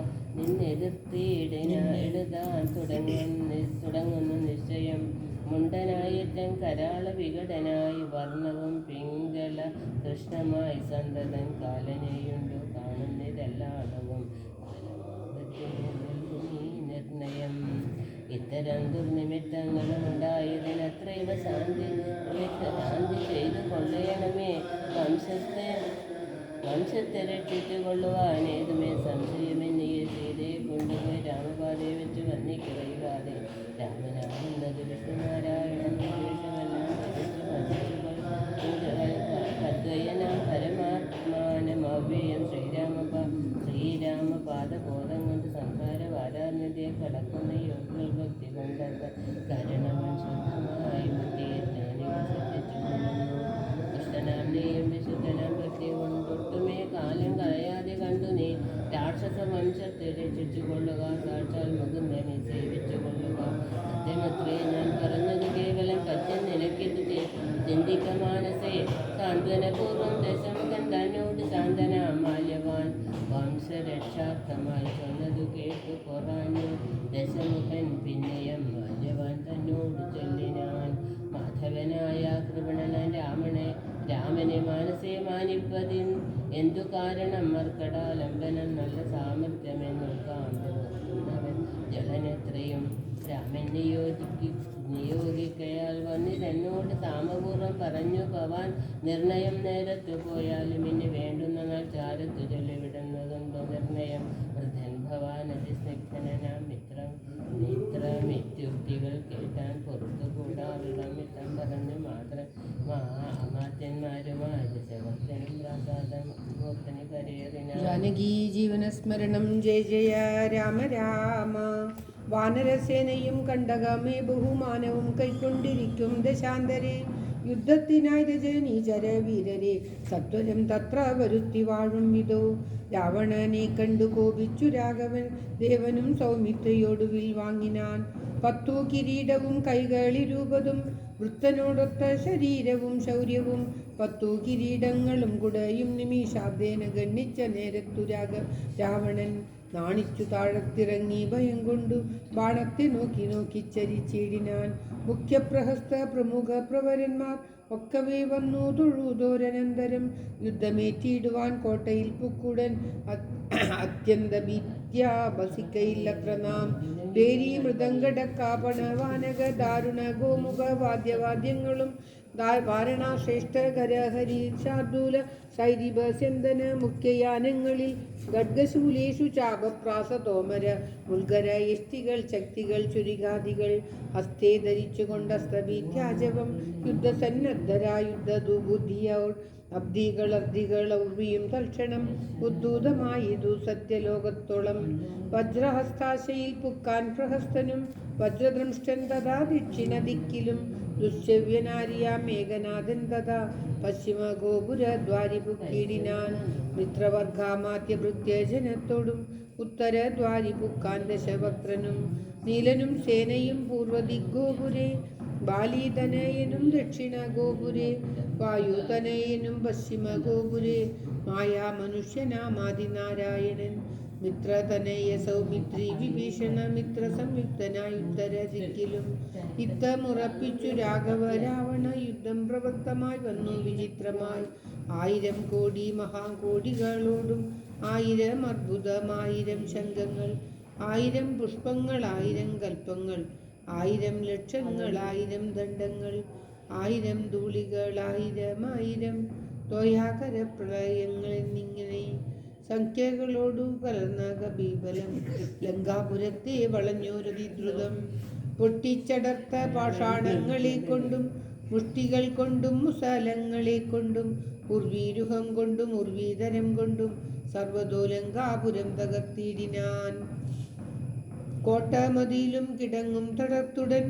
S3: എഴുതാൻ തുടങ്ങുന്നു നിശ്ചയം മുണ്ടനായിട്ടം കരാള വികടനായി വർണ്ണവും പിംഗള കൃഷ്ണമായി സന്തതൻ കാലനെയുണ്ടു കാണുന്നിതെല്ലാടവും നിർണയം ഇത്തരം ദുർനിമിത്തങ്ങളും ഉണ്ടായതിനത്രൈവ ശാന്തി ചെയ്തു കൊള്ളണമേ വംശത്തെ രക്ഷിച്ചു കൊള്ളുവാനേതുമേ സംശയമെന്നിയെ സീതയെ കൊണ്ടുപോയി രാമപാതയെ വെച്ച് വന്നിക്ക് വൈകാതെ രാമനാകുന്നത് വിഷ്ണുനാരായണൻ വിശേഷമെല്ലാം ഭജിച്ചു ഭജിച്ചുകൾ അദ്വയനാം പരമാത്മാനമവ്യയം ശ്രീരാമപാദബോധം കൊണ്ട് സംസാര വാരാന്യതയെ കടക്കുന്ന യോഗികൾ ഭക്തി കൊണ്ടത് കാരണവൻ ശുദ്ധമായി ബുദ്ധിയെ ജ്ഞാനികൾ ശ്രദ്ധിച്ചു കൊള്ളുന്നു. കൃഷ്ണനാം വിശുദ്ധനാം ഭക്തി കൊണ്ടൊട്ടുമേ കാലം കളയാതെ കണ്ടു നീ രാക്ഷസ വംശത്തെ രക്ഷിച്ചു കൊള്ളുക. സാക്ഷാൽ മുകുന്ദനെ സേവിച്ചു കൊള്ളുക. സത്യമത്രേ ഞാൻ പറഞ്ഞത് കേവലം പദ്യം നിനക്കിത് ചിന്തിക്ക മാനസേ. സാന്ത്വനപൂർവം ദശമുഖൻ തന്നോട് ശാന്തനാമാല്യവാൻ വംശരക്ഷാർത്ഥമായി ചൊന്നതു കേട്ടു പൊറാഞ്ഞു. ദശമുഖൻ പിന്നെയും മാല്യവാൻ തന്നോട് ചൊല്ലിനാൻ. മാധവനായ കൃപണനാൻ രാമനെ മാനസേ മാനിപ്പതിൻ എന്തു കാരണം മർക്കടാലംബനം നല്ല സാമർഥ്യമെന്നുൾക്കാണ്ടവൻ ജലനെത്രയും രാമൻ നിയോഗിക്കയാൽ വന്നിതെന്നോട് താമപൂർവം പറഞ്ഞു പവാൻ. നിർണയം നേരത്തു പോയാലും ഇനി വേണ്ടുന്ന നാൾ ചാരത്തു ചൊല്ലിവിടുന്നതുണ്ടോ നിർണയം. വൃദ്ധൻ ഭവാൻ അതിസ്നിഗ്ധനാം മിത്യുക്തികൾ കേട്ടാൻ പുറത്തു കൂടാറിടം മിത്തം പറഞ്ഞു മാത്രം അമാത്യന്മാരുമായി ദശവർദ്ധനും പ്രാസാദമൂർത്തന് കരയേറിന.
S1: ജാനകീ ജീവനസ്മരണം ജയ ജയ രാമ രാമ. വാനരസേനയും കണ്ടകമേ ബഹുമാനവും കൈക്കൊണ്ടിരിക്കും ദശാന്തരെ. യുദ്ധത്തിനായി രജനീചര വീരരെ സത്വരം തത്ര വരുത്തി വാഴും വിധോ. രാവണനെ കണ്ടു കോപിച്ചു രാഘവൻ ദേവനും സൗമിത്രയോടുവിൽ വാങ്ങിനാൻ. 10 കിരീടവും കൈകളിരൂപതും വൃത്തനോടൊത്ത ശരീരവും ശൗര്യവും 10 കിരീടങ്ങളും കുടയും നിമിഷാബ്ദേന ഗണ്ണിച്ച നേരത്തു രാവണൻ നാണിച്ചു താഴത്തിറങ്ങി ഭയം കൊണ്ടു ബാണത്തെ നോക്കി ചരിച്ചിടിനാൻ. മുഖ്യപ്രഹസ്ത പ്രമുഖ പ്രവരന്മാർ ഒക്കവേ വന്നു തൊഴുതോരനന്തരം യുദ്ധമേറ്റിടുവാൻ കോട്ടയിൽ പുക്കുടൻ അത്യന്ത ഭീത്യാഭസിക്കയില്ലത്ര നാം. പേരി മൃദംഗടക്കാപണ വാനക ദാരുണ ഗോമുഖ വാദ്യവാദ്യങ്ങളും വാരണാശ്രേഷ്ഠകരഹരി ശാർദൂല ശൈരിഭ സ്യന്തന മുഖ്യയാനങ്ങളിൽ ഖഡ്ഗശൂലേഷു ചാപപ്രാസ തോമര മുൽഗര യഷ്ടികൾ ശക്തികൾ ചുരികാദികൾ ഹസ്തേ ധരിച്ചുകൊണ്ടസ്തഭീത്യാജവം യുദ്ധസന്നദ്ധരായുദ്ധബുദ്ധിയോർ അബ്ദികൾ ഔർവിയും തൽക്ഷണം ഉദ്ധൂതമായിതു സത്യലോകത്തോളം. വജ്രഹസ്താശയിൽ പുക്കാൻ പ്രഹസ്തനും വജ്രദ്രംഷ്ടൻ തഥാ ദക്ഷിണ ദിക്കിലും ദുശ്യവ്യനാരിയാം മേഘനാഥൻ തഥാ പശ്ചിമ ഗോപുരദ്വാരി പുക്കീടിനാൻ. മിത്രവർഗാമാത്യഭൃത്യജനത്തോടും ഉത്തരദ്വാരി പുക്കാൻ ദശവക്രനും നീലനും സേനയും പൂർവദിഗോപുരേ. ബാലീതനയനും ദക്ഷിണ ഗോപുരേ. വായുതനയനും പശ്ചിമ ഗോപുരേ. മായാ മനുഷ്യനാമാദിനാരായണൻ മിത്രതനയ സൗമിത്രി വിഭീഷണ മിത്ര സംയുക്തനായി ഉത്തര ദിക്കിലും. യുദ്ധമുറപ്പിച്ചു രാഘവ രാവണ യുദ്ധം പ്രവൃത്തമായി വന്നു വിചിത്രമായി. 1000 കോടി മഹാകോടികളോടും 1000 അർബുദം 1000 ശംഖങ്ങൾ 1000 പുഷ്പങ്ങൾ 1000 കൽപ്പങ്ങൾ 1000 ലക്ഷങ്ങൾ 1000 ദണ്ഡങ്ങൾ 1000 ധൂളികൾ 1000 തോയാകര പ്രളയങ്ങൾ എന്നിങ്ങനെ സംഖ്യകളോടു കലർന്ന കബീബലം ലങ്കാപുരത്തെ വളഞ്ഞോരതിദ്രുതം. പൊട്ടിച്ചടർത്ത പാഷാണങ്ങളെ കൊണ്ടും മുഷ്ടികൾ കൊണ്ടും മുസലങ്ങളെ കൊണ്ടും ഉർവീരുഹം കൊണ്ടും ഉർവീതരം കൊണ്ടും സർവതോലങ്കാപുരം തകർത്തിടിനാൻ. കോട്ടമതിയിലും കിടങ്ങും തടർത്തുടൻ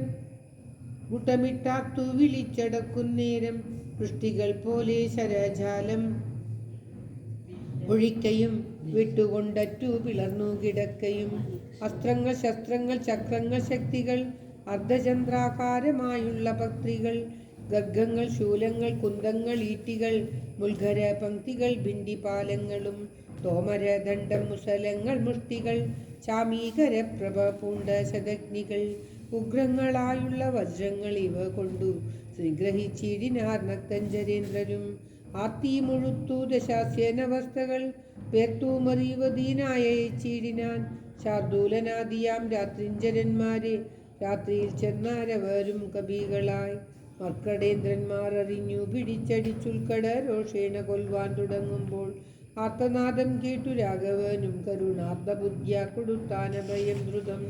S1: കൂട്ടമിട്ടാത്തു വിളിച്ചടക്കുന്നേരം വൃഷ്ടികൾ പോലെ ശരജാലം ഒഴിക്കയും വിട്ടുകൊണ്ടറ്റു പിളർന്നു കിടക്കയും. അസ്ത്രങ്ങൾ ശസ്ത്രങ്ങൾ ചക്രങ്ങൾ ശക്തികൾ അർദ്ധചന്ദ്രാകാരമായുള്ള പത്രികൾ ഗർഗങ്ങൾ ശൂലങ്ങൾ കുന്തങ്ങൾ ഈട്ടികൾ മുൽഘര പങ്ക്തികൾ ഭിണ്ടിപാലങ്ങളും തോമര ദണ്ഡം മുസലങ്ങൾ മുഷ്ടികൾ ചാമീകര പ്രഭ പൂണ്ട ശതഗ്നികൾ ഉഗ്രങ്ങളായുള്ള വജ്രങ്ങൾ ഇവ കൊണ്ടു നിഗ്രഹിച്ചിടിനാർ നക്തഞ്ചരേന്ദ്രരും. ആർത്തി മുഴുത്തു ദശാസ്യനവസ്ഥകൾ പേർത്തു മറിയുവതീനായ ചീടിനാൻ. ശാർദൂലനാദിയാം രാത്രിഞ്ചരന്മാരെ രാത്രിയിൽ ചെന്നാരവരും കവികളായി. മർക്കടേന്ദ്രന്മാർ അറിഞ്ഞു പിടിച്ചടിച്ചുൽക്കട രോഷേണ കൊൽവാൻ തുടങ്ങുമ്പോൾ ആർത്തനാദം കേട്ടു രാഘവനും കരുണാർദ്ധബുദ്ധ്യ കൊടുത്താനഭയം ദ്രുതം.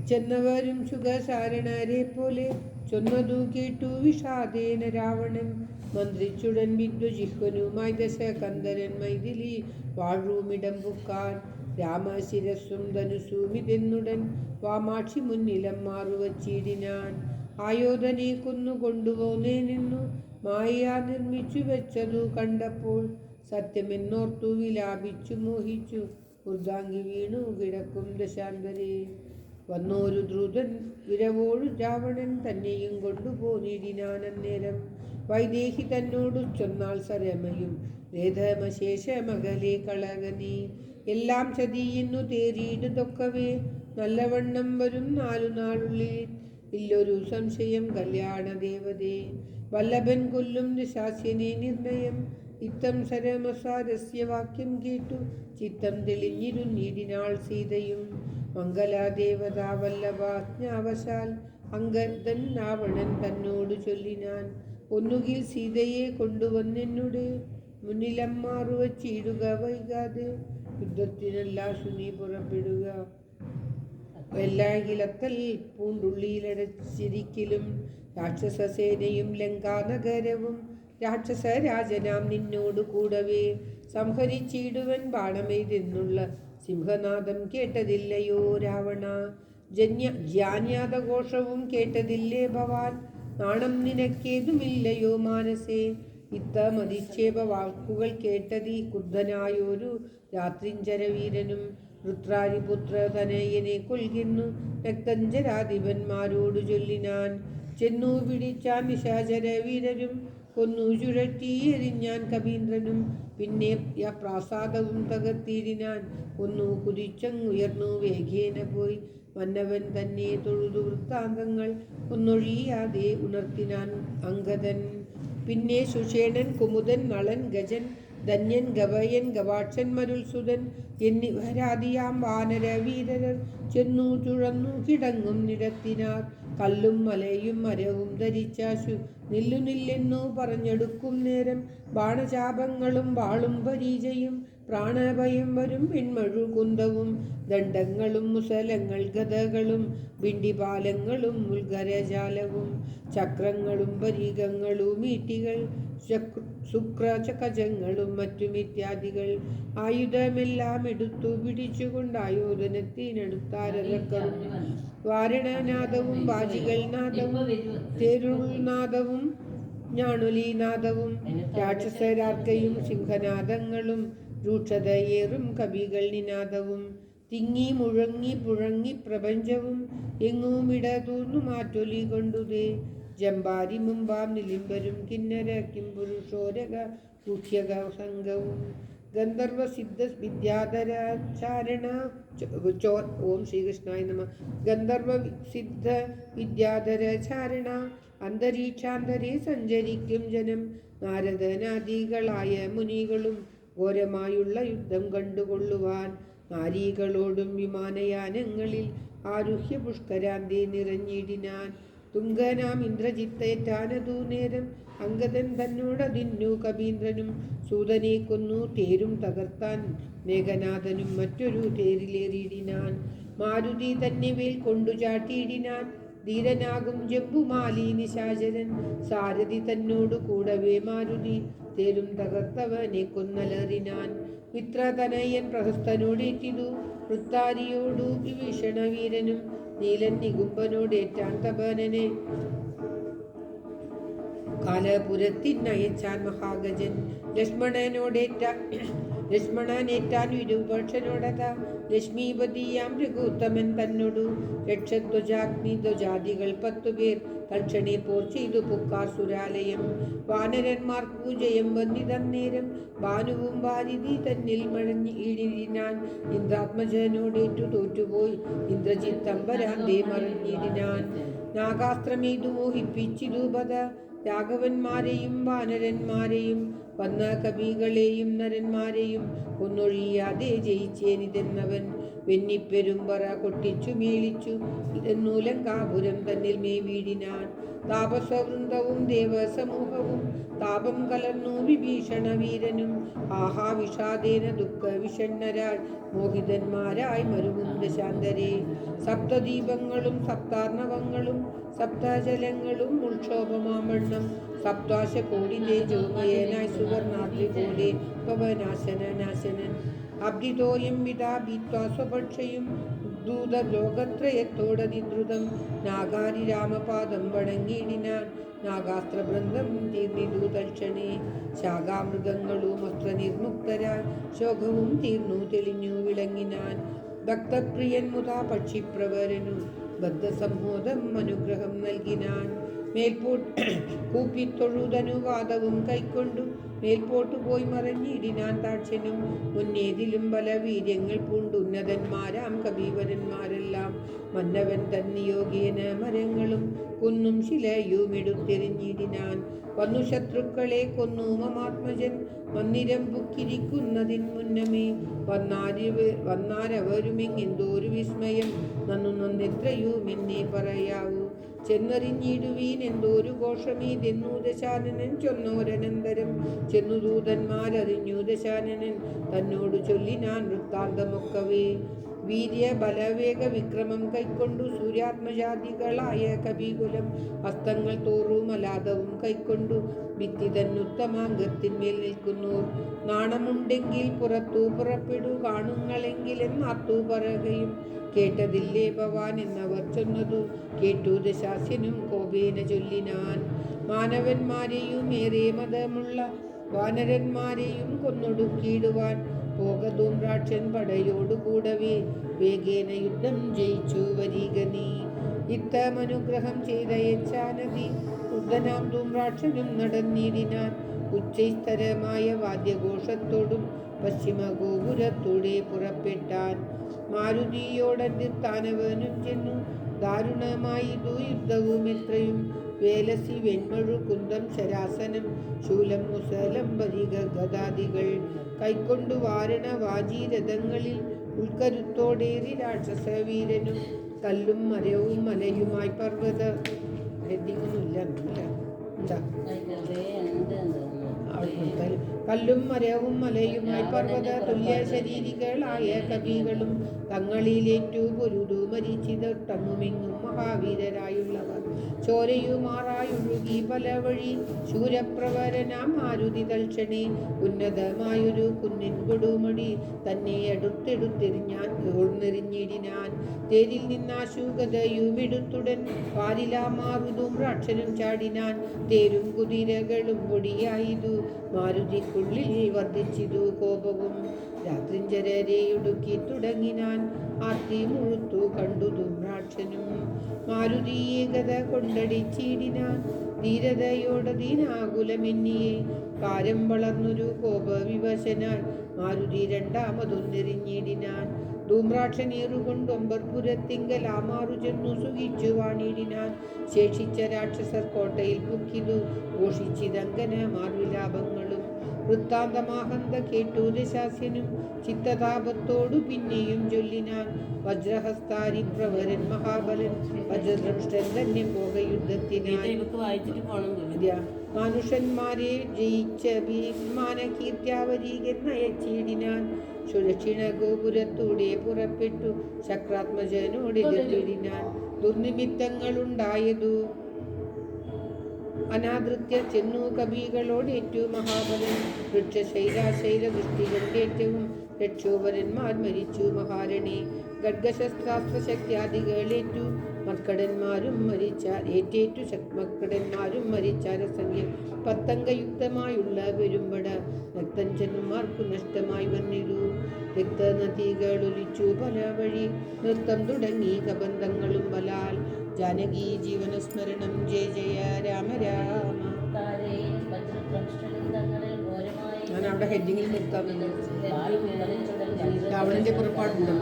S4: ചെന്നവരും സുഖസാരണരെ പോലെ ചൊന്നതു കേട്ടു വിഷാദേന രാവണൻ. മന്ത്രിച്ചുടൻ വിദ്വജിഹ്വനുമായി ദശകന്ധരൻ മൈഥിലി വാഴൂമിടം പുക്കാൻ. രാമശിരസ്സും ധനുസുമിതെന്നുടൻ വാമാക്ഷി മുന്നിലം മാറുവച്ചിടിനാൻ. ആയോധനെ കൊന്നുകൊണ്ടുപോന്നേനെന്നു മായ നിർമ്മിച്ചു വെച്ചതു കണ്ടപ്പോൾ സത്യമെന്നോർത്തു വിലാപിച്ചു മോഹിച്ചു വൃദ്ധാംഗി വീണു കിടക്കും ദശാന്തരെ. വന്നോരു ദ്രുതൻ വിരവോടു രാവണൻ തന്നെയും കൊണ്ടുപോന്നിടിനാൻ. അന്നേരം വൈദേഹി തന്നോടു ചൊന്നാൾ സരമയും രഥമശേഷമകലെ കളകനീ. എല്ലാം ചതിയെന്നു തേറിയിടുതൊക്കവേ നല്ലവണ്ണം വരും 4 നാളുള്ളിൽ. ഇല്ലൊരു സംശയം കല്യാണ ദേവതേ വല്ലഭൻ കൊല്ലും നിശാസ്യനെ നിർണയം. ഇത്തം സരമസാരസ്യ വാക്യം കേട്ടു ചിത്തം തെളിഞ്ഞിരുന്നിടിനാൾ സീതയും. മംഗലാദേവതാ വല്ലഭാജ്ഞാവശാൽ അംഗദൻ രാവണൻ തന്നോടു ചൊല്ലിനാൻ. ഒന്നുകിൽ സീതയെ കൊണ്ടുവന്നെന്നുടെ മുന്നിലം മാറുവച്ചിടുക വൈകാതെ. യുദ്ധത്തിനല്ലാശു നീ പുറപ്പെടുക. വെല്ലാകിലത്തൽ പൂണ്ടുള്ളിയിലടച്ചിരിക്കലും രാക്ഷസസേനയും ലങ്കാനഗരവും രാക്ഷസരാജനാം നിന്നോടു കൂടവേ സംഹരിച്ചിടുവൻ ബാണമെയ്തെന്നുള്ള സിംഹനാദം കേട്ടതില്ലയോ രാവണ. ജാന്യാതഘോഷവും കേട്ടതില്ലേ ഭവാൻ. നാണം നിനക്കേതുമില്ലയോ മാനസേ. ഇത്തമധിക്ഷേപ വാക്കുകൾ കേട്ടതി ക്രുദ്ധനായൊരു രാത്രിഞ്ചരവീരനും വൃത്രാരിപുത്ര തനയനെ കൊൽകുന്നു രക്തഞ്ചരാധിപന്മാരോടു ചൊല്ലിനാൻ. ചെന്നു പിടിച്ചാൻ നിശാചരവീരരും കൊന്നു ചുഴറ്റിയെറിഞ്ഞാൻ കവീന്ദ്രനും. പിന്നെ പ്രാസാദവും തകർത്തിടിനാൻ. ഒന്നു കുതിച്ചങ്ങുയർന്നു വേഗേന പോയി മന്നവൻ തന്നെ തൊഴുതു വൃത്താന്തങ്ങൾ ഒന്നൊഴിയാതെ ഉണർത്തിനാൻ അംഗദൻ. പിന്നെ സുഷേണൻ കുമുദൻ നളൻ ഗജൻ ധന്യൻ ഗവയൻ ഗവാക്ഷൻ മരുൾസുതൻ എന്നിവരാദിയാം വാനരവീരർ ചെന്നു ചുഴന്നു കിടങ്ങും നിടത്തിനാർ. കല്ലും മലയും മരവും ധരിച്ചാശു നില്ലെന്നു പറഞ്ഞെടുക്കും നേരം ബാണചാപങ്ങളും വാളും പരീചയും പ്രാണഭയം വരും പിന്മഴു കുന്തവും ദണ്ഡങ്ങളും മുസലങ്ങൾ ഗദകളും ബിണ്ടിപാലങ്ങളും മുൽഗരജാലവും ചക്രങ്ങളും പരീകങ്ങളും ഈട്ടികൾ ശുക്രചകജങ്ങളും മറ്റുമിത്യാദികൾ ആയുധമെല്ലാം എടുത്തു പിടിച്ചുകൊണ്ടായോധനത്തിനടുത്താരക്കറും വാരണനാദവും വാജികൾ നാദവും തേരുൾനാദവും ഞാണുലീനാദവും രാക്ഷസരാർക്കയും സിംഹനാദങ്ങളും രൂക്ഷതയേറും കവികൾ നിനാദവും തിങ്ങി മുഴങ്ങി പുഴങ്ങി പ്രപഞ്ചവും എങ്ങുമിടതൂർന്നു മാറ്റൊലി കൊണ്ടുതേ. ജമ്പാരി മുമ്പാം നിലിംബരും കിന്നര കിംപുരുഷോരക കൂഹ്യക സംഘവും ഗന്ധർവ സിദ്ധ വിദ്യാധരാചാരണ ഓം ശ്രീകൃഷ്ണായ നമ. ഗന്ധർവ സിദ്ധ വിദ്യാധരചാരണ അന്തരീക്ഷാന്തരെ സഞ്ചരിക്കും ജനം. നാരദനാദികളായ മുനികളും ഘോരമായുള്ള യുദ്ധം കണ്ടുകൊള്ളുവാൻ നാരീകളോടും വിമാനയാനങ്ങളിൽ ആരുഹ്യ പുഷ്കരാന്തി നിറഞ്ഞിടിനാൻ. തുങ്കനാം ഇന്ദ്രജിത്തേറ്റാനതു നേരം അംഗദൻ തന്നോടതിന്നു കവീന്ദ്രനും സൂതനെ കൊന്നു തേരും തകർത്താൻ മേഘനാഥനും മറ്റൊരു തേരിലേറിയിടിനാൻ. മാരുതി തന്നെ വേൽ കൊണ്ടു ചാട്ടിയിടിനാൻ. ധീരനാകും ജംബുമാലി നിശാചരൻ സാരഥി തന്നോടു കൂടവേ മാരുതി തേരും തകർത്തവനെ കൊന്നലറിനാൻ. മിത്രതനയൻ പ്രഹസ്തനോടേറ്റിതു വൃത്താരിയോടു വിഭീഷണവീരനും നീലൻ നികുംബനോടേറ്റാൻ തപനനെ കാലപുരത്തിനയച്ചാൻ മഹാഗജൻ. ലക്ഷ്മണനേറ്റാൻ വിരൂപക്ഷനോടത ലക്ഷ്മീപതിയാം രഘുത്തമൻ തന്നോടു രക്ഷധ്വജാഗ്നി ധ്വജാദികൾ 10 പേർ തൽക്ഷണേ പോർ ചെയ്തു പുക്കാർ സുരാലയം. വാനരന്മാർക്കു ജയം വന്നിതന്നേരം ഭാനുവും വാരിധി തന്നിൽ മഴഞ്ഞിടിനാൻ. ഇന്ദ്രാത്മജനോടേറ്റു തോറ്റുപോയി ഇന്ദ്രജിത്തമ്പരാന്തേ മറിഞ്ഞിടിനാൻ. നാഗാസ്ത്രമേതു മോഹിപ്പിച്ചിതു പദ രാഘവന്മാരെയും വാനരന്മാരെയും വന്ന കവികളെയും നരന്മാരെയും ഒന്നൊഴിയാതെ ജയിച്ചേനിതെന്നവൻ. വെന്നിപ്പെരുമ്പറ കൊട്ടിച്ചു മേളിച്ചു ഇതെന്നു ലങ്കാപുരം തന്നിൽ മേ വീടിനാൻ. താപസവൃന്ദവും ദേവസമൂഹവും താപം കലർന്നു വിഭീഷണ വീരനും ആഹാ വിഷാദേന ദുഃഖ വിഷണ്ണരായി മോഹിതന്മാരായി മരുവും ദശാന്തരെ. സപ്തദീപങ്ങളും സപ്താർണവങ്ങളും സപ്തജലങ്ങളും ഉൾക്ഷോഭമാവണ്ണം സപ്താശ കോടി തേജോമയനായി സുവർണാദ്രി പോലെ പവനാശനനാശനൻ. അബ്ദിതോയം വിതാ ഭീത്വാ സ്വപക്ഷയും ദൂതലോകത്രയത്തോടതിദ്രുതം നാഗാരി രാമപാദം വണങ്ങിയിടിനാൻ. നാഗാസ്ത്രബൃന്ദം തീർന്നിതു തൽക്ഷണേ. ശാഖാമൃഗങ്ങളും അസ്ത്രനിർമുക്തരായി ശോകവും തീർന്നു തെളിഞ്ഞു വിളങ്ങിനാൻ. ഭക്തപ്രിയൻ മുതാ പക്ഷിപ്രവരനു ബദ്ധസംഹോദം അനുഗ്രഹം നൽകിനാൻ. കൂപ്പിത്തൊഴുതനുവാദവും കൈക്കൊണ്ടു മേൽപോട്ടു പോയി മറഞ്ഞിടിനാൻ താക്ഷ്യനും. മുന്നേതിലും പല വീര്യങ്ങൾ പൂണ്ടുന്നതന്മാരാം കബീവരന്മാരെല്ലാം മന്നവൻ തന്നിയോഗേന മരങ്ങളും കുന്നും ശിലയുമെടുത്തെറിഞ്ഞിടിനാൻ. വന്നു ശത്രുക്കളെ കൊന്നു മമാത്മജൻ മന്ദിരം പുക്കിരിക്കുന്നതിൻ മുന്നമേ. വന്നാരവരുമെങ്ങെന്തോരു വിസ്മയം നന്നു നന്നെത്രയും എന്നെ പറയാവൂ. ചെന്നറിഞ്ഞിടുവീൻ എന്തോരു ഘോഷമീതെന്നു ദശാനനൻ ചൊന്നോരനന്തരം. ചെന്നു ദൂതന്മാരറിഞ്ഞു ദശാനനൻ തന്നോട് ചൊല്ലിനാൻ വൃത്താന്തമൊക്കവേ. വീര്യ ബലവേഗ വിക്രമം കൈക്കൊണ്ടു സൂര്യാത്മജാതികളായ കപികുലം ഹസ്തങ്ങൾ തോറും അലാദവും കൈക്കൊണ്ടു ഭിത്തി തന്നുത്തമാംഗത്തിന്മേൽ നിൽക്കുന്നോർ. നാണമുണ്ടെങ്കിൽ പുറത്തു പുറപ്പെടു കാണുങ്ങളെങ്കിലെന്നാർത്തു പറയുകയും കേട്ടതില്ലേ ഭവാൻ എന്നവർ ചൊന്നതു കേട്ടു ദശാസ്യനും കോപേന ചൊല്ലിനാൻ. മാനവന്മാരെയും ഏറെ മതമുള്ള വാനരന്മാരെയും കൊന്നൊടുക്കിയിടുവാൻ പോകതും രാക്ഷൻ പടയോടു കൂടവേ വേഗേന യുദ്ധം ജയിച്ചു വരിക നീ. ഇത്തമനുഗ്രഹം ചെയ്തയച്ചാനതി വൃദ്ധനാം ധൂമ്രാക്ഷനും നടന്നിടിനാൻ. ഉച്ചസ്ഥരമായ വാദ്യഘോഷത്തോടും പശ്ചിമ ഗോപുരത്തോടെ പുറപ്പെട്ടാൻ. മാരുതിയോടന്തിത്താനവനും ചെന്നു ദാരുണമായിതു യുദ്ധവും എത്രയും. വേലസി വെൺമഴു കുന്തം ശരാസനം ശൂലം മുസലം ബലിക ഗദാദികൾ കൈക്കൊണ്ടു വാരണ വാജീരഥങ്ങളിൽ ഉൾക്കരുത്തോടേറി രാക്ഷസവീരനും. കല്ലും മരവും മലയുമായി പർവ്വത ഹെഡിങ്ങൊന്നുമില്ല എന്താ കല്ലും മരവും മലയുമായി പർവ്വത തുല്യ ശരീരികളായ കവികളും തങ്ങളിലേറ്റു പൊരുതു മരിച്ചിതട്ടങ്ങുമെങ്ങും മഹാവീരരായുള്ളവർ. ചോരയുമാറായൊഴുകി പല വഴി ശൂരപ്രവരനാം മാരുതി തൽക്ഷണേ. ഉന്നതമായൊരു കുന്നിൻ കൊടുമടി തന്നെ അടുത്തെടുത്തെറിഞ്ഞാൻ ഓർന്നെറിഞ്ഞിടിനാൻ. തേരിൽ നിന്നാശുഗതയുമെടുത്തുടൻ പാലിലാമാറുതും രാക്ഷനും ചാടിനാൻ. തേരും കുതിരകളും പൊടിയായിതു മാരുതിക്കുള്ളിൽ വർദ്ധിച്ചിതു കോപവും. രാത്രിഞ്ചരരെയൊടുക്കി തുടങ്ങിനാൻ ആർത്തി മുഴുത്തു കണ്ടു ധൂമ്രാക്ഷനും. മാരുതി ഏകത കൊണ്ടടിച്ചിടിനാൻ ധീരതയോടതീനാകുലമെന്നിയെ. കാരം വളർന്നൊരു കോപവിവശനായി മാരുതി രണ്ടാമതൊന്നെറിഞ്ഞിടിനാൻ. ധൂമ്രാക്ഷനേറുകൊണ്ടൊമ്പർപുരത്തിങ്കൽ ആമാറു ചെന്നു സുഖിച്ചു വാണിടിനാൻ. ശേഷിച്ച രാക്ഷസർ കോട്ടയിൽ പുക്കിതു ഘോഷിച്ചിതങ്കന മാർവിലാപങ്ങളും. വൃത്താന്തമാഹന്ത കേട്ടു ദശാസ്യനും ചിത്തതാപത്തോടു പിന്നെയും ചൊല്ലിനാൻ. വജ്രഹസ്താരി പ്രവരൻ മഹാബലൻ വജ്രദ്രംഷ്ടൻ തന്നെ പോക യുദ്ധത്തിനായി. മനുഷ്യന്മാരെ ജയിച്ച ഭീമാനകീർത്തിയാവരീകൻ നയച്ചിടിനാൻ. സുരക്ഷിണ ഗോപുരത്തൂടെ പുറപ്പെട്ടു ശക്രാത്മജനോടെതിരിടിനാൻ. ദുർനിമിത്തങ്ങളുണ്ടായതു അനാദൃത്യ ചെന്നു കവികളോടേറ്റു മഹാബലൻ. വൃക്ഷശൈലാശൈല ദൃഷ്ടി കൊണ്ടേറ്റവും രക്ഷോപരന്മാർ മരിച്ചു മഹാരണി. ഖഡ്ഗശസ്ത്രാസ്ത്രശക്തിയാദികളേറ്റു മർക്കടന്മാരും മരിച്ചാരസംഖ്യം. പത്തംഗയുക്തമായുള്ള പെരുമ്പട രക്തഞ്ചന്മാർക്കു നഷ്ടമായി വന്നിരു. രക്തനദികളൊലിച്ചു പല വഴി നൃത്തം തുടങ്ങി കബന്ധങ്ങളും ബലാൽ. ജാനകി ജീവനസ്മരണം ജയ ജയ രാമ രാമ. ഞാൻ അവിടെ ഹെഡിങ്ങിൽ നിർത്താമെന്ന് രാവണന്റെ പുറപ്പാടുണ്ടല്ലോ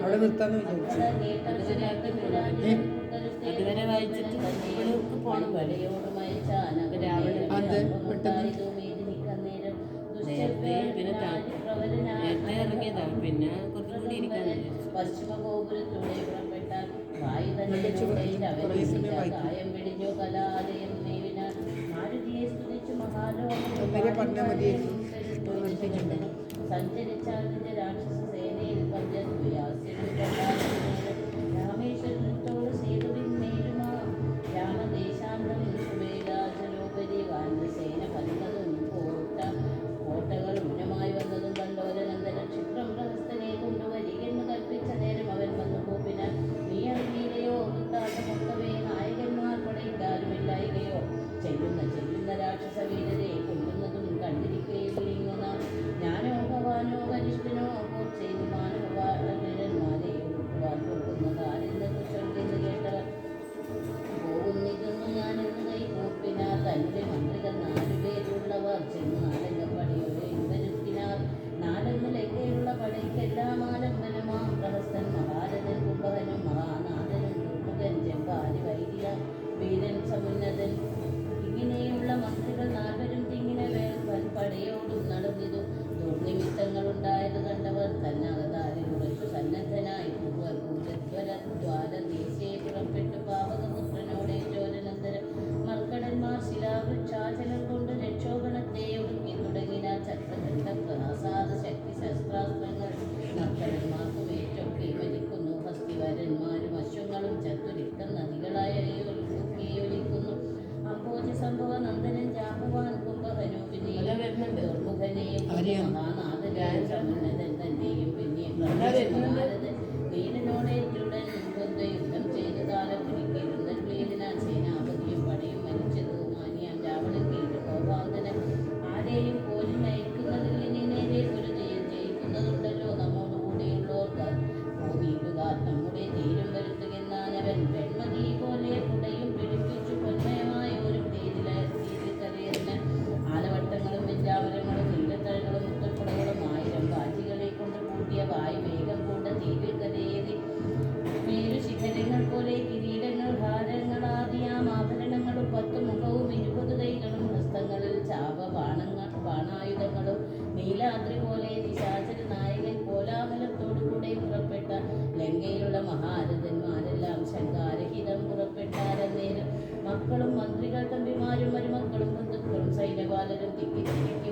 S4: അവിടെ നിർത്താന്ന് വിചാരിച്ചു.
S3: അതുവരെ വായിച്ചിട്ട് പോണം
S4: അത് പെട്ടെന്ന്
S3: പിന്നെ നേരത്തെ ഇറങ്ങിയതാ, പിന്നെ കുറച്ചുകൂടി ഇരിക്കാൻ പശ്ചിമ ഗോപുരത്തിലൂടെ പുറപ്പെട്ടാൽ വായു തന്നെ കായം പിടിഞ്ഞു കലാലയം ദേവിനാൽ മാരുതിയെ സ്തുതിച്ചു സഞ്ചരിച്ചാൽ രാക്ഷസ സേനയിൽ രാമേശ്വരത്തോട് സേതുവിന്മേലുമാ രാമദേശാന്തം സുബേരാജലോപരി വാനസേന പലതും കോട്ടകൾ ഉന്നമായി വന്നതും കണ്ടോരനന്ദന ക്ഷിപ്രം പ്രഹസ്തനെ കൊണ്ടുവരികെന്ന് കൽപ്പിച്ച നേരം അവൻ വന്നു പോപ്പിനാൽ നീ അറിയില്ലയോ വൃത്താന്തമൊക്കവേ നായകന്മാർ പടയില്ലാരുമില്ലായികയോ ചെല്ലുന്ന രാക്ഷസ വീരരെ കൊല്ലുന്നതും കണ്ടിരിക്കുകയില്ലിങ്ങുന്ന ഞാനോ ഭവാനോ കനിഷ്ഠനോ ചെയ്തു മാനവീരന്മാരെ ഒടുക്കുവാൻ പോകുന്നത് ആരെന്നത് ചൊല്ലിന്ന് കേട്ടവർ പോകുന്നിതെന്നു ഞാനെന്ന് കൈ കൂപ്പിനാർ തന്റെ മന്ത്രികൾ 4 പേരുള്ളവർ ചെന്ന് നാലംഗപ്പടിയോടെ വരുത്തിനാർ 4 ലങ്കയുള്ള പടയ്ക്കെല്ലാം ആലംബനമാം പ്രഹസ്തൻ മഹാരഥൻ കുംഭകനും മഹാനാഥനും ദുർമുഖൻ ചെമ്പാരി വൈദ്യ വീരൻ സമുന്നതൻ ഇങ്ങനെയുള്ള മന്ത്രികൾ 4 തിങ്ങിനെ പടയോടും നടന്നിതു ദുർനിമിത്തങ്ങളുണ്ടായത് കണ്ടവർ തന്നകതാരിൽ ഉറച്ചു സന്നദ്ധനായി ദ്വാരദേശേ പുറപ്പെട്ടു പാവകപുത്രനോടെ ചോരനന്തരം മർക്കടന്മാർ ശിലാവൃക്ഷാചലം കൊണ്ട് രക്ഷോഗണത്തെ ഒടുക്കി തുടങ്ങിന ചക്രഘണ്ഡ പ്രസാദ ശക്തി ശസ്ത്രാസ്ത്രങ്ങൾ മർക്കടന്മാർക്കും ഏറ്റൊക്കെ മരിക്കുന്നു ഹസ്തിവരന്മാരും അശ്വങ്ങളും ചത്തുരിക്കം നദികളായ ഒലിക്കുന്നു അംബോജ സംഭവ നന്ദനൻ ജാമ്പവാൻ കുംഭഹനൂപിനെയും ദുർമുഖനെയും മഹാനാഥനായ സമുന്നതൻ തന്നെയും പിന്നെയും വീരനോടേറ്റുടൻ യുദ്ധം ചെയ്ത കാലം ഒരിക്കലും വീരനാൽ സേനാപതിയും പടയും മരിച്ചതു മാനിയാം രാവണൻ വീട് കോപാന്തനം ആരെയും പോലും നയിക്കുന്നതിൽ ഇനി നേരെ ഒരു ജയിക്കുന്നതുണ്ടല്ലോ നമ്മോടുകൂടിയുള്ളവർക്ക് ഭൂമിയിലുകാർ നമ്മുടെ തീരും വരുത്തുകെന്നാനവൻ വെൺമതി പോലെ കുടയും പിടിപ്പിച്ചു പൊന്മയമായ ഒരു തീരിൽ കരയറിന് ആലവട്ടങ്ങളും വെഞ്ചാമരങ്ങളും നീലത്തഴകളും മുത്തക്കുടകളും 1000 കാഞ്ചികളെ കൊണ്ട് കൂട്ടിയ വായു വേഗം കൊണ്ട് തീരിൽ കരയേറി മേലു ശിഖരങ്ങൾ പോലെ കിരീടങ്ങൾ ഹാരങ്ങളാദിയാം ആഭരണങ്ങളും 10 മുഖവും 20 കൈകളും ഹസ്തങ്ങളിൽ ബാണായുധങ്ങളും നീലാദ്രി പോലെ നിശാചര നായകൻ കോലാഹലത്തോടുകൂടെ പുറപ്പെട്ട ലങ്കയിലുള്ള മഹാരഥന്മാരെല്ലാം ശങ്കാരഹിതം പുറപ്പെട്ടാരന്നേരം മക്കളും മന്ത്രികൾ തമ്പിമാരും മരുമക്കളും ബന്ധുക്കളും സൈന്യപാലരും തിക്കി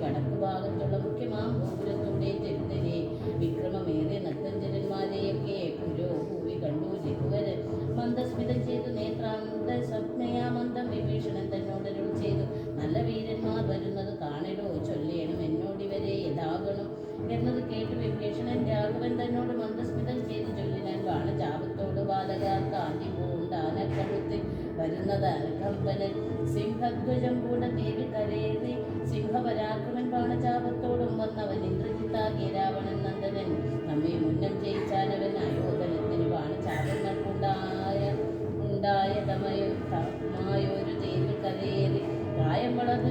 S3: വടക്കു ഭാഗത്തുള്ള മുഖ്യമാം ഗോപുരത്തൂടെ തെരുതരെ വിക്രമമേറിയ നർത്തഞ്ചരന്മാരെയൊക്കെ പുരോഭൂവി കണ്ടു രഘുവരൻ മന്ദസ്മിതം ചെയ്തു നേത്രാന്ത സ്വപ്നയാമന്ദം വിഭീഷണൻ തന്നോടരുൾ ചെയ്തു നല്ല വീരന്മാർ വരുന്നത് കാണിടോ ചൊല്ലേണം എന്നോടിവരെ യഥാഗണം എന്നത് കേട്ട് വിഭീഷണൻ രാഘവൻ തന്നോട് മന്ദസ്മിതം ചെയ്തു ചൊല്ലിനാൻ ബാണചാപത്തോട് ബാലകാർ കാന്തി പൂണ്ടാനക്കഴുത്തിൽ വരുന്നത് അൽക്കമ്പനൻ സിംഹധ്വജം കൂടെ തേവി കരയേറി സിംഹപരാക്രമൻ ബാണചാപത്തോടും വന്നവൻ ഇന്ദ്രജിത്താകിയ രാവണൻ നന്ദനൻ നമ്മെ മുന്നം ജയിച്ചാനവൻ അയോധനത്തിന് ബാണചാപങ്ങൾക്കുണ്ടായതമായൊരു തേവി കരയേറി പ്രായം വളർന്ന്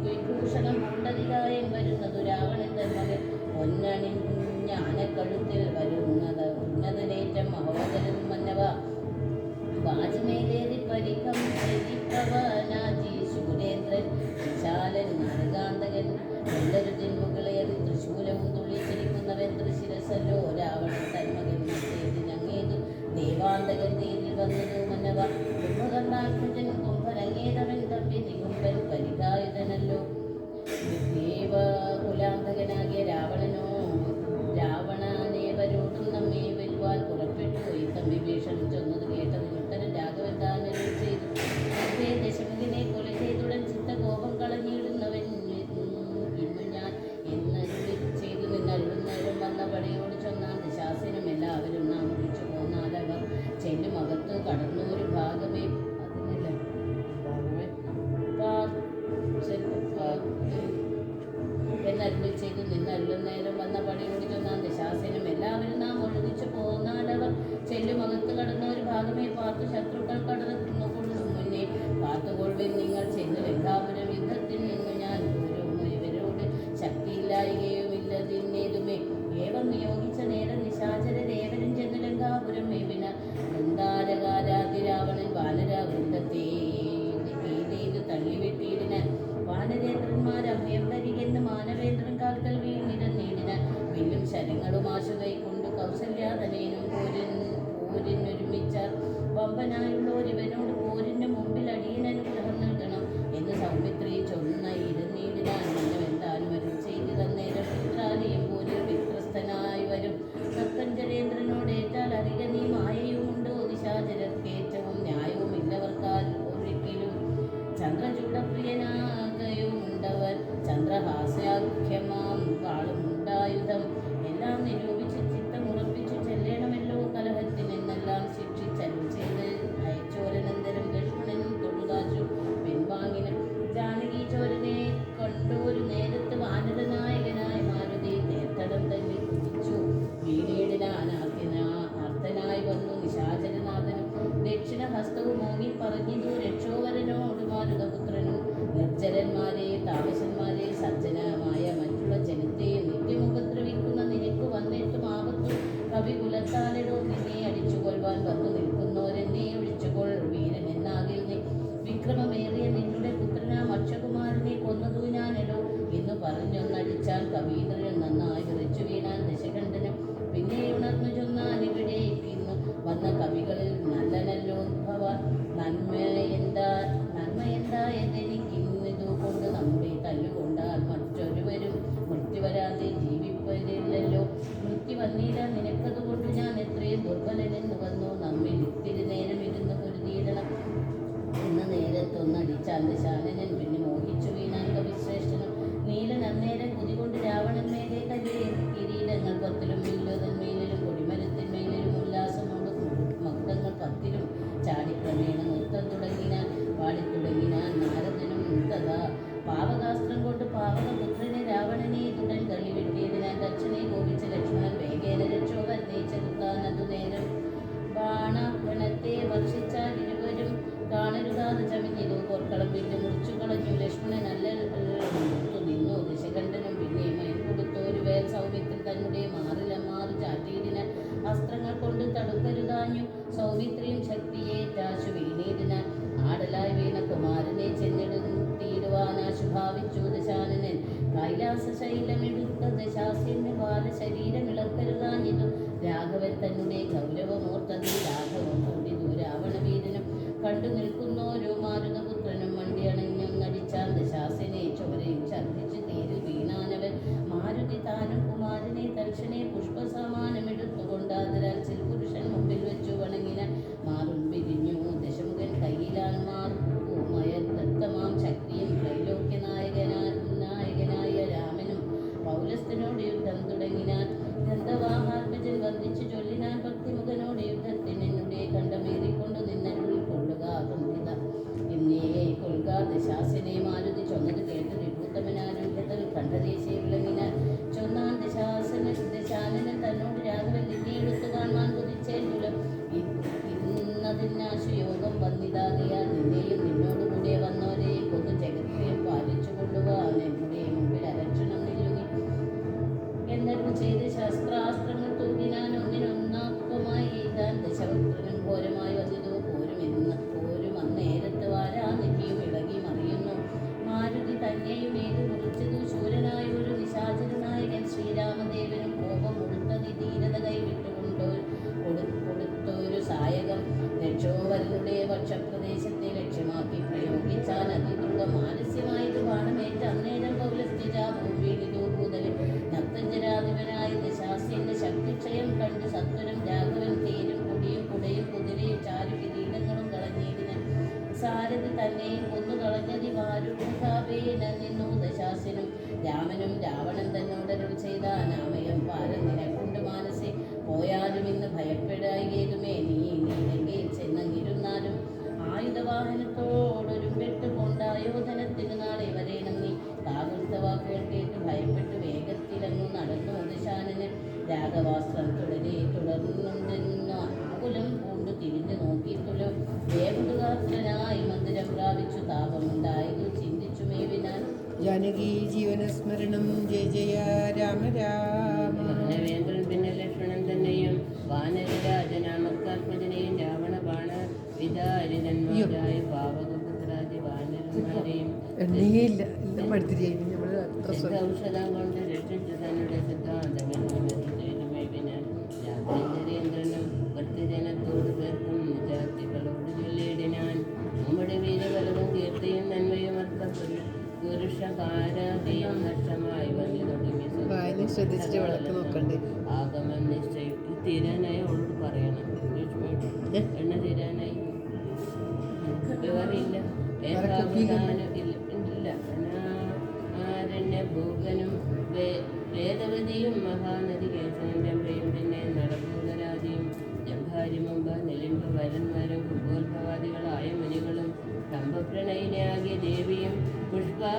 S3: വിഭൂഷണം പൂണ്ടതികായം വരുന്നതു രാവണൻ തന്മകൻ പൊന്നണിഞ്ഞാനക്കഴുത്തിൽ വരുന്നത് ഉന്നതനേറ്റം മഹോദരൻ മന്നവ വാജ്മേലേറി പരികം പ്രവനാജി ശൂരേന്ദ്രൻ വിശാലൻ നരകാന്തകൻ എല്ലാവരും മുകളേറി തൃശൂലവും തുള്ളിച്ചിരിക്കുന്നവൻ തൃശിരസല്ലോ രാവണൻ തന്മകൻ മറ്റേതിനങ്ങേതു ദേവാന്തകൻ തേരിൽ വന്നതു മന്നവ കുംഭകർണാത്മജൻ കുംഭരങ്ങേതവൻ തമ്പി നികുംബൻ പരികായുധനല്ലോ ദേവകുലാന്തകനാകിയ രാവണനേവരോടും നമ്മെ വരുവാൻ പുറപ്പെട്ടു തമ്മി ഭീഷണി ചൊന്നത് കേട്ടതിന് ഉത്തരം രാഘവൻ താനരുൾ ചെയ്തു ദശമുഖിനെ കൊല ചെയ്തുടൻ ചിത്തകോപം കളഞ്ഞിടുന്നവൻ ഇന്നു ഞാൻ എന്നരുളി ചെയ്തു നിന്നരുളുന്നവരും വന്ന പടയോട് ചൊന്നാൻ ദശാസനും എല്ലാവരും നാം വിളിച്ചു പോന്നാലവർ ചെല്ലും അകത്ത് കടന്നൊരു ഭാഗമേ എന്നരുളി ചെയ്തു നിന്നരുളുന്നേരം വന്ന പടയോട് ചൊന്നാൻ ദശാസനും എല്ലാവരും നാം ഒഴുകിച്ചു പോന്നാലവർ ചെല്ലും അകത്ത് കടന്ന ഒരു ഭാഗമേ പാർത്തു ശത്രുക്കൾ കടന്നു കൊള്ളും മുന്നേ കാത്തുകൊള്ളുവിൻ നിങ്ങൾ ചെന്ന് ലങ്കാപുരം യുദ്ധത്തിൽ നിന്നു ഞാൻ ഇവരോട് ശക്തിയില്ലായികയുമില്ലതിന്നേതുമേ ഏവം നിയോഗിച്ച നേരം നിശാചരേവരും ചെന്ന് ലങ്കാപുരം മേവിന വൃന്ദാരകാരാതി രാവണൻ വാനരവൃന്ദത്തെ തള്ളിവിട്ടിടിന് വാനരേന്ദ്രന്മാർ അഭയം തരികെന്ന് മാനവേന്ദ്രൻ കാൽക്കൽ വീണിട നീടിന് വില്ലും ശരീരം പോയതില്ലല്ലോ. മൃത്യു വന്നില്ല നിനക്കതുകൊണ്ട് ഞാൻ എത്രയും ദുർബലനെന്ന് വന്നു. നമ്മിൽ ഇത്തിരി നേരം ഇരുന്ന് പൊരുതിയിടണം എന്ന നേരത്തൊന്നടിച്ചാൻ ദശാനനൻ. പിന്നെ മോഹിച്ചു വീണാൻ കവിശ്രേഷ്ഠനും. നീലൻ അന്നേരം കുതികൊണ്ട് രാവണൻ മേലെ കല്ലേറി. കിരീടങ്ങൾ 10 വില്ലുതന്മേലും കൊടിമരത്തിന്മേലും ഉല്ലാസമോട് മകുടങ്ങൾ 10 ചാടിക്രമേണ നൃത്തം തുടങ്ങിനാൻ. പാടിത്തുടങ്ങിനാൻ നാരദനും തഥാ പാവകാസ്ത്രം കൊണ്ട് പാവകപുത്രനെ രാവണനെ തുടൻ തള്ളിവെട്ടിയതിനാൽ ദക്ഷനെ കോപിച്ച ലക്ഷ്മണൻ വേഗേന രക്ഷോവരനെ ചെലുത്താൻ അതു നേരം ബാണഗണത്തെ വർഷിച്ചാൽ ഇരുവരും കാണരുതാതെ ചമിഞ്ഞിതു. പോർക്കളം വില്ല് മുറിച്ചു കളഞ്ഞു. ലക്ഷ്മണൻ അല്ലു നിന്നു. ദശകണ്ഠനും പിന്നെ മയൻ കൊടുത്തോരു വേൽ സൗമിത്രി തന്നെ മാറിലമാറി ചാറ്റിയിടിനാൽ അസ്ത്രങ്ങൾ കൊണ്ട് തടുക്കരുതാഞ്ഞു. സൗമിത്രിയും ശക്തിയേറ്റാശു വീണീടിനാൽ ആടലായി വീണ കുമാരനെ ചെന്നെടുത്തിടുവാനാശു ഭാവിച്ചു ദശാനനൻ. കൈലാസ ശൈലമെടുത്ത ദശാസ്യന് ബാലശരീരമിളക്കരുതാഞ്ഞിതു. രാഘവൻ തന്നെ ഗൗരവമോർത്തതിൽ രാഘവം കൂടിതു. രാവണവീരനും കണ്ടു നിൽക്കുന്നോരോ മാരുതപുത്രനും മണ്ടിയണഞ്ഞും നടിച്ചാൻ ദശാസ്യനെ. ചോരയും ഛർദ്ദിച്ചു തീരിൽ വീണാനവൻ. മാരുതി താനും കുമാരനെ തൽക്ഷണേ പുഷ്പസമാനമെടുത്തുകൊണ്ടാതിരാൽ ചിൽപുരുഷൻ മുമ്പിൽ വെച്ചു വണങ്ങിന. മാറും പിരിഞ്ഞു ദശമുഖൻ കയ്യിലാൻ മാർമയ ദത്തമാം ശക്തിയും. ത്രൈലോക്യ നായകനായ രാമനും പൗലസ്ത്യനോട് യുദ്ധം തുടങ്ങിനാൻ. ഗന്ധവാഹാത്മജൻ വന്ദിച്ചു ചൊല്ലിനാൻ ഭക്തിമുഖനോട് യുദ്ധത്തിന് എന്നുടെ കണ്ടമേറിക്കൊണ്ടു നിന്നരുളിൽ കൊള്ളുക വന്ദിത എന്നേ കൊള്ളുക. ദശാസ്യനെ മാരുതി ചൊന്നത് കേട്ട് വിഭൂത്തമനാരുഹ്യതൽ കണ്ഠദേശേ വിളങ്ങിനാൻ. ചൊന്നാൻ ദശാനനൻ തന്നോട് രാഘവൻ നിന്നെ എടുത്തു കാണുവാൻ കുതിച്ചേൽക്കുലം. ഇന്നതിനാശു യോഗം വന്നിതാകയാൽ നിന്നെയും നിന്നോടുകൂടെ വന്നവരെയും കൊന്നു ജഗത്തെയും പാലിച്ചു കൊള്ളുവാൻ എന്നുടെ മുമ്പിൽ അലക്ഷണം നില്ലുങ്ങി എന്നരുൾ ചെയ്ത് ശസ്ത്രാസ്ത്രങ്ങൾ തൂകിനാൻ. ഒന്നിനൊന്നാത്വമായി എഴുതാൻ ദശവക്രനും ഘോരമായി വന്നിതു. പോരും അന്നേരത്ത് വാരാനിധിയും ഇളകി മറിയുന്നു. മാരുതി തന്നെയും ഏത് കുറിച്ചതു. ശൂരനായ ഒരു നിശാചരനായകൻ ശ്രീരാമദേവനും കോപം ഉടുത്തതി ധീരത കൊടുത്തൊരു സായകം രക്ഷോവരനുടെ പക്ഷപ്രദേശത്തെ ലക്ഷ്യമാക്കി പ്രയോഗിച്ചാൽ അതിദ്രുത മാനസ്യമായത് ബാണമേറ്റ അന്നേരം പൗലസ്ത്യജാപവും വീണിതു ഭൂതലിൽ. നർത്തഞ്ജരാധിപനായ ദശാസ്യന്റെ ശക്തിക്ഷയം കണ്ടു സത്വരം രാഘവൻ തേരും കൊടിയും കുടയും കുതിരയും ചാരു കിരീടങ്ങളും കളഞ്ഞിരുന്ന സാരഥി തന്നെയും കൊന്നു കളഞ്ഞതി വാരുഢാപേന നിന്നു ദശാസ്യനും. രാമനും രാവണൻ തന്നോടരുൾ ചെയ്ത അനാമയം പാരം നിനക്കൊണ്ട് മാനസെ. പോയാലും ഇന്ന് ഭയപ്പെടായേതുമേ. നീ ലങ്കയിൽ ചെന്നങ്ങിരുന്നാലും ആയുധവാഹനത്തോടൊരു പെട്ടുകൊണ്ടായോധനത്തിന് നാളെ വരേണം നീ. കാകുൽത്ത വാക്കുകൾ കേട്ട് ഭയപ്പെട്ട് വേഗത്തിലങ്ങു നടന്നു ദശാനന്. രാഘവാസ്ത്രം തുടർന്നുണ്ടെന്നു ആകുലം പൂണ്ടു തിരിഞ്ഞു നോക്കിയിട്ടുള്ളു. വേഗുകാത്രനായി മന്ദിരം പ്രാപിച്ചു താപമുണ്ടായതു ചിന്തിച്ചു മേവിനാൻ.
S4: ജാനകി ജീവനസ്മരണം ജയ ജയ രാമ രാമ.
S1: മാനവേന്ദ്രൻ പിന്നെ ലക്ഷ്മണൻ തന്നെയും വാനരരാജനാമക്കാത്മജനെയും രാവണ ബാണ വിദാരിതന്മാരായ പാവകപുത്രാദി വാനരന്മാരെയും ഔഷധം കൊണ്ട് രക്ഷിച്ചു തന്നുടെ സിദ്ധാന്തങ്ങൾ ചെയ്തുമേവിനാൻ. രാമചന്ദ്രേന്ദ്രനും ഭക്തജനത്തോട് പേർക്കും നിജാതികളോട് ചൊല്ലിയിടിനാൻ. നമ്മുടെ വീരബലവും കീർത്തിയും നന്മയും അർത്ഥപ്പെട്ടു പുരുഷകാരാതിയും നഷ്ടമായി വന്നു തുടങ്ങി. ആഗമം നിശ്ചയിച്ചു തീരാനായി അവളോട് പറയണം. എണ്ണ തീരാനായി അറിയില്ല. ഇല്ല ആരണ്യഭൂകനും വേദവതിയും മഹാനദി കേശവൻ രംഭയും പിന്നെ നടഭൂതരാജിയും ജംഭാരി മുമ്പ് നിലിംബ വരന്മാരും കുമ്പോത്ഭവാദികളായ മുനികളും കമ്പപ്രണയിനാകിയ ദേവിയും പുഷ്പട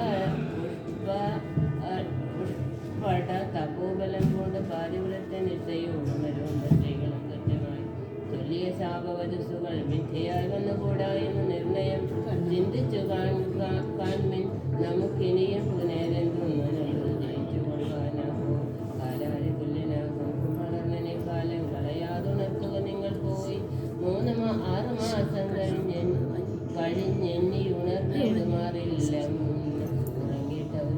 S1: തപോബലം കൊണ്ട് പാതിവ്രത്തെ നിശ്ചയും ഉണരും സ്ത്രീകളും കൃത്യമായി ചൊല്ലിയ ശാപവധസ്സുകൾ മിഥ്യയായി വന്നുകൂടാ എന്ന നിർണയം ചിന്തിച്ചു കാൺമിൻ. നമുക്കിനിയും പുനരെന്തൊന്നും ജയിച്ചു കൊള്ളുവാനാകോ. കാലാരി പുല്ലിനാകും വളർന്നനെ കാലം കളയാതുണർത്തുക നിങ്ങൾ പോയി. 6 മാസം കഴിഞ്ഞെന്നി ഉണർന്നിടുമാറില്ല. ഉറങ്ങിയിട്ട് അവർ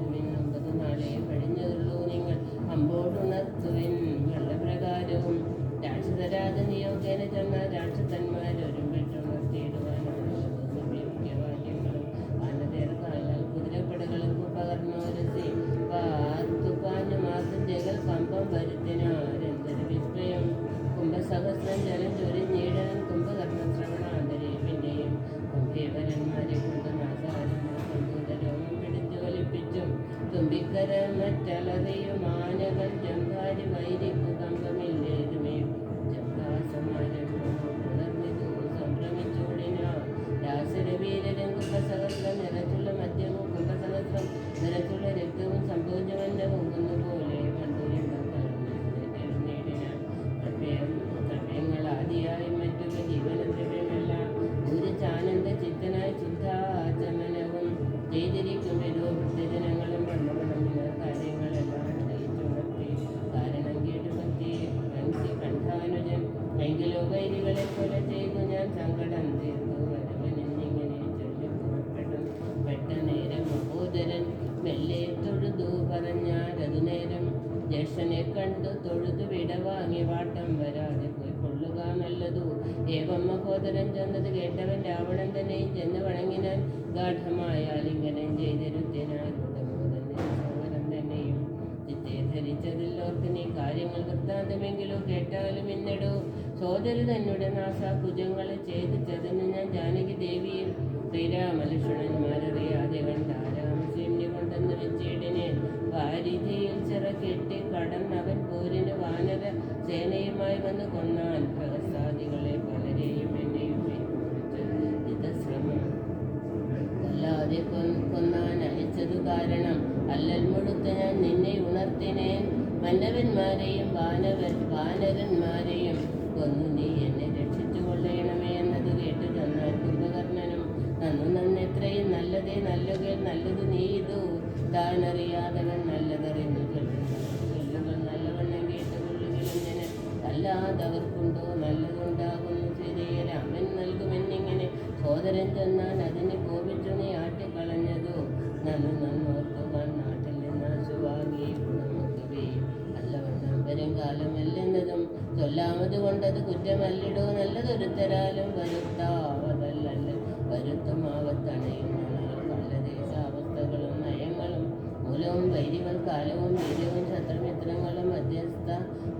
S3: മക്കളെ കൊല ചെയ്തു ഞാൻ സങ്കടം തീർന്നു വരവൻ എന്നിങ്ങനെ ചൊല്ലി പുറപ്പെടും പെട്ട നേരം മഹോദരൻ മെല്ലെ തൊഴുതു പറഞ്ഞാലതു നേരം ജ്യേഷ്ഠനെ കണ്ടു തൊഴുതു വിടവാങ്ങി വാട്ടം വരാതെ പോയി കൊള്ളുക നല്ലതു. ഏവം മഹോദരൻ ചെന്നത് കേട്ടവൻ രാവണൻ തന്നെയും ചെന്ന് വണങ്ങിനാൻ ഗാഠമായ ആലിംഗനം ചെയ്തിരുത്തിനാരോടമോദനം തന്നെയും ചിത്തെ ധരിച്ചതില്ലോർക്ക് നീ കാര്യങ്ങൾ വൃത്താന്തമെങ്കിലും കേട്ടാലും ഇന്നിടൂ. സോദരി തന്നെ നാസാഭുജങ്ങളെ ഛേദിച്ചതിന് ഞാൻ ജാനകി ദേവിയും ശ്രീരാമലക്ഷ്മണന്മാരറിയാതെ കണ്ടാരാമസേമ്യ കൊണ്ടെന്ന് വെച്ചിടിനെ വാരിധിയിൽ ചിറകെട്ടി കടന്നവൻ പോരിന് വാനര സേനയുമായി വന്ന് കൊന്നാൻ പ്രഹസാദികളെ പലരെയും എന്നെയും യുദ്ധശ്രമം അല്ലാതെ കൊന്നാൻ അയച്ചതു കാരണം അല്ലൽ മുഴുത്ത ഞാൻ നിന്നെ ഉണർത്തിനേൻ. മന്നവന്മാരെയും വാനരന്മാരെയും കൊന്നു നീ എന്നെ രക്ഷിച്ചു കൊള്ളണമേ എന്നത് കേട്ടു ചെന്നാൽ കുംഭകർണനും നന്നെത്രയും നല്ലതേ നല്ലതു നീ ഇതു താനറിയാതവൻ നല്ലതറിഞ്ഞു ചൊല്ലുകൾ നല്ലവണ്ണം കേട്ടുകൊള്ളുകളെങ്ങനെ അല്ലാതവർക്കുണ്ടോ നല്ലതുണ്ടാകുന്നു ശരിയെ രാമൻ നൽകുമെന്നിങ്ങനെ സോദരൻ ചെന്നാൽ അതിന് കോപിച്ചു നീ ആട്ടിക്കളഞ്ഞതോ നന്നോർക്കുക നാട്ടിൽ നിന്നാശുവാകി ഗുണമൊക്കവേ അല്ലവണ്ണം വരും കാലമല്ലെന്നതും ചൊല്ലാമത് കൊണ്ടത് കുറ്റമല്ലിടോ നല്ലതൊരുത്തരാലും വരുത്താവതല്ല വരുത്തും ആവത്തണയുന്ന കാലദേശാവസ്ഥകളും നയങ്ങളും മൂലവും വൈരികൾ കാലവും വീര്യവും ശത്രുമിത്രങ്ങളും മധ്യസ്ഥ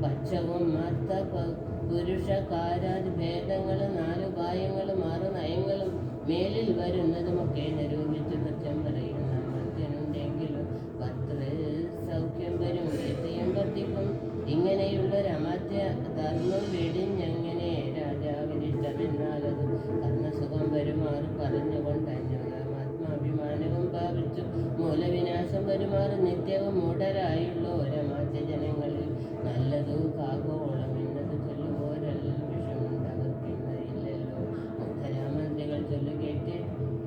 S3: പക്ഷവും മർത്ത പുരുഷകാരാദി ഭേദങ്ങളും 4 ഉപായങ്ങളും 6 നയങ്ങളും മേലിൽ വരുന്നതുമൊക്കെ നിരൂപിച്ച് കുറ്റം പറയുന്ന മധ്യനുണ്ടെങ്കിലും ഭർത്തൃ സൗഖ്യം വരും കീർത്തിയും വർദ്ധിക്കും. ഇങ്ങനെയുള്ളൊരമധ്യ ധർമ്മം വെടിഞ്ഞങ്ങനെ രാജാവിനിഷ്ടമെന്നാലത് കർമ്മസുഖം വരുമാറ് പറഞ്ഞുകൊണ്ടന്യോന്യമാത്മാഭിമാനവും ഭാവിച്ചു മൂലവിനാശം വരുമാറ് നിത്യവും മൂഢരായുള്ള ഒരമാധ്യ ജനങ്ങളിൽ നല്ലതു കാകോളം എന്നത് ചൊല്ലുപോരല്ല വിഷമുണ്ടവർക്കിന്നയില്ലല്ലോ. മുഖരാമന്ത്രികൾ ചൊല്ലു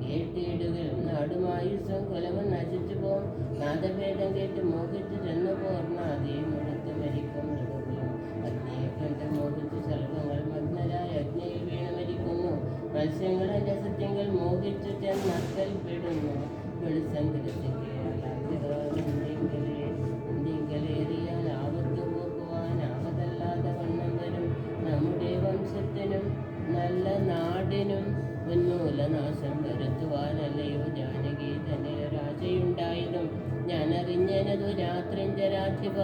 S3: കേട്ടിടുക നാടുമായുസം കൊലവൻ നശിച്ചു പോം നാദഭേദം കേട്ട് മോഹിച്ചു ചെന്നു പോർണാദി മുഴുത്ത് മരിക്കും മൃഗങ്ങളും അഗ്നിയെ കണ്ട് മോഹിച്ചു ശൽഭങ്ങൾ മഗ്നരായ അഗ്നിയിൽ വീണ മരിക്കുന്നു. മത്സ്യങ്ങൾ എൻ്റെ സത്യങ്ങൾ മോഹിച്ചു ചെന്നക്കൽ പെടുന്നു വെളിസംഘടിപ്പിക്കുകേറിയാൽ ആപത്തു പോക്കുവാൻ ആപതല്ലാതെ വണ്ണം വരും. നമ്മുടെ വംശത്തിനും നല്ല നാടിനും ഉന്മൂലനാശം വരുത്തുവാനല്ലയോ ജാനകി തന്നെ ഒരാശയുണ്ടായതും ഞാൻ അറിഞ്ഞനതു രാത്രിഞ്ചരാധിപ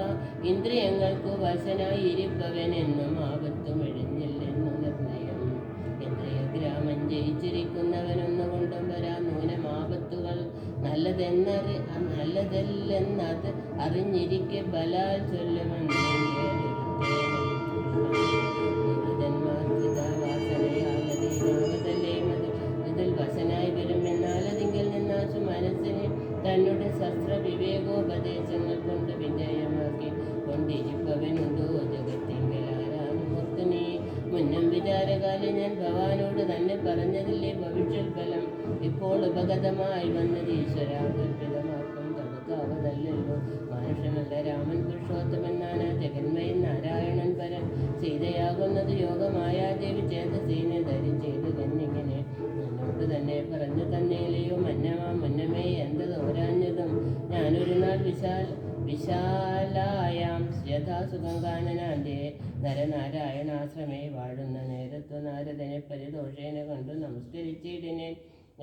S3: ഇന്ദ്രിയങ്ങൾക്കു വശനായി ഇരിപ്പവനെന്നും ആപത്തും എഴിഞ്ഞില്ലെന്നു നിർണയം. ഇന്ദ്രിയഗ്രാമം ജയിച്ചിരിക്കുന്നവനൊന്നുകൊണ്ടും വരാ നൂനം ആപത്തുകൾ നല്ലതല്ലെന്നത് അറിഞ്ഞിരിക്കെ ബലാൽ ചൊല്ലുമെന്ന് ഇതിൽ വശനായി വരും എന്നാലതിങ്കിൽ നിന്നാശു മനസ്സിനെ തന്നുടെ ശസ്ത്ര വിവേകോപദേശങ്ങൾ കൊണ്ട് വിജയമാക്കി കൊണ്ടിരിപ്പവനുണ്ടോ ജഗത്തിങ്കലാരാനുമൂർത്തി നീ മുന്നം വിചാരകാലം ഞാൻ ഭവാനോട് തന്നെ പറഞ്ഞതില്ലേ ഭവിഷ്യത് ഫലം ഇപ്പോൾ ഉപഗതമായി വന്നത് ഈശ്വരാകൽപിതമാക്കും തടുക്കാവതല്ലോ. മനുഷ്യനല്ല രാമൻ പുരുഷോത്തമെന്നാണ് ജഗന്മയൻ നാരായണൻ പരൻ സീതയാകുന്നത് യോഗമായ ദേവി ചേതസീനെ ധരിച്ചേതു കന്നിങ്ങനെ എന്നോട് തന്നെ പറഞ്ഞു തന്നേലയോ മുന്നമേ എന്തത് ഓരാഞ്ഞതും ഞാനൊരു നാൾ വിശാലായാം യഥാസുഖം കാണനാൻ്റെ നരനാരായണാശ്രമേ വാഴുന്ന നേരത്തു നാരദനെ പരിദോഷേന കണ്ടു നമസ്കരിച്ചിടിനെ.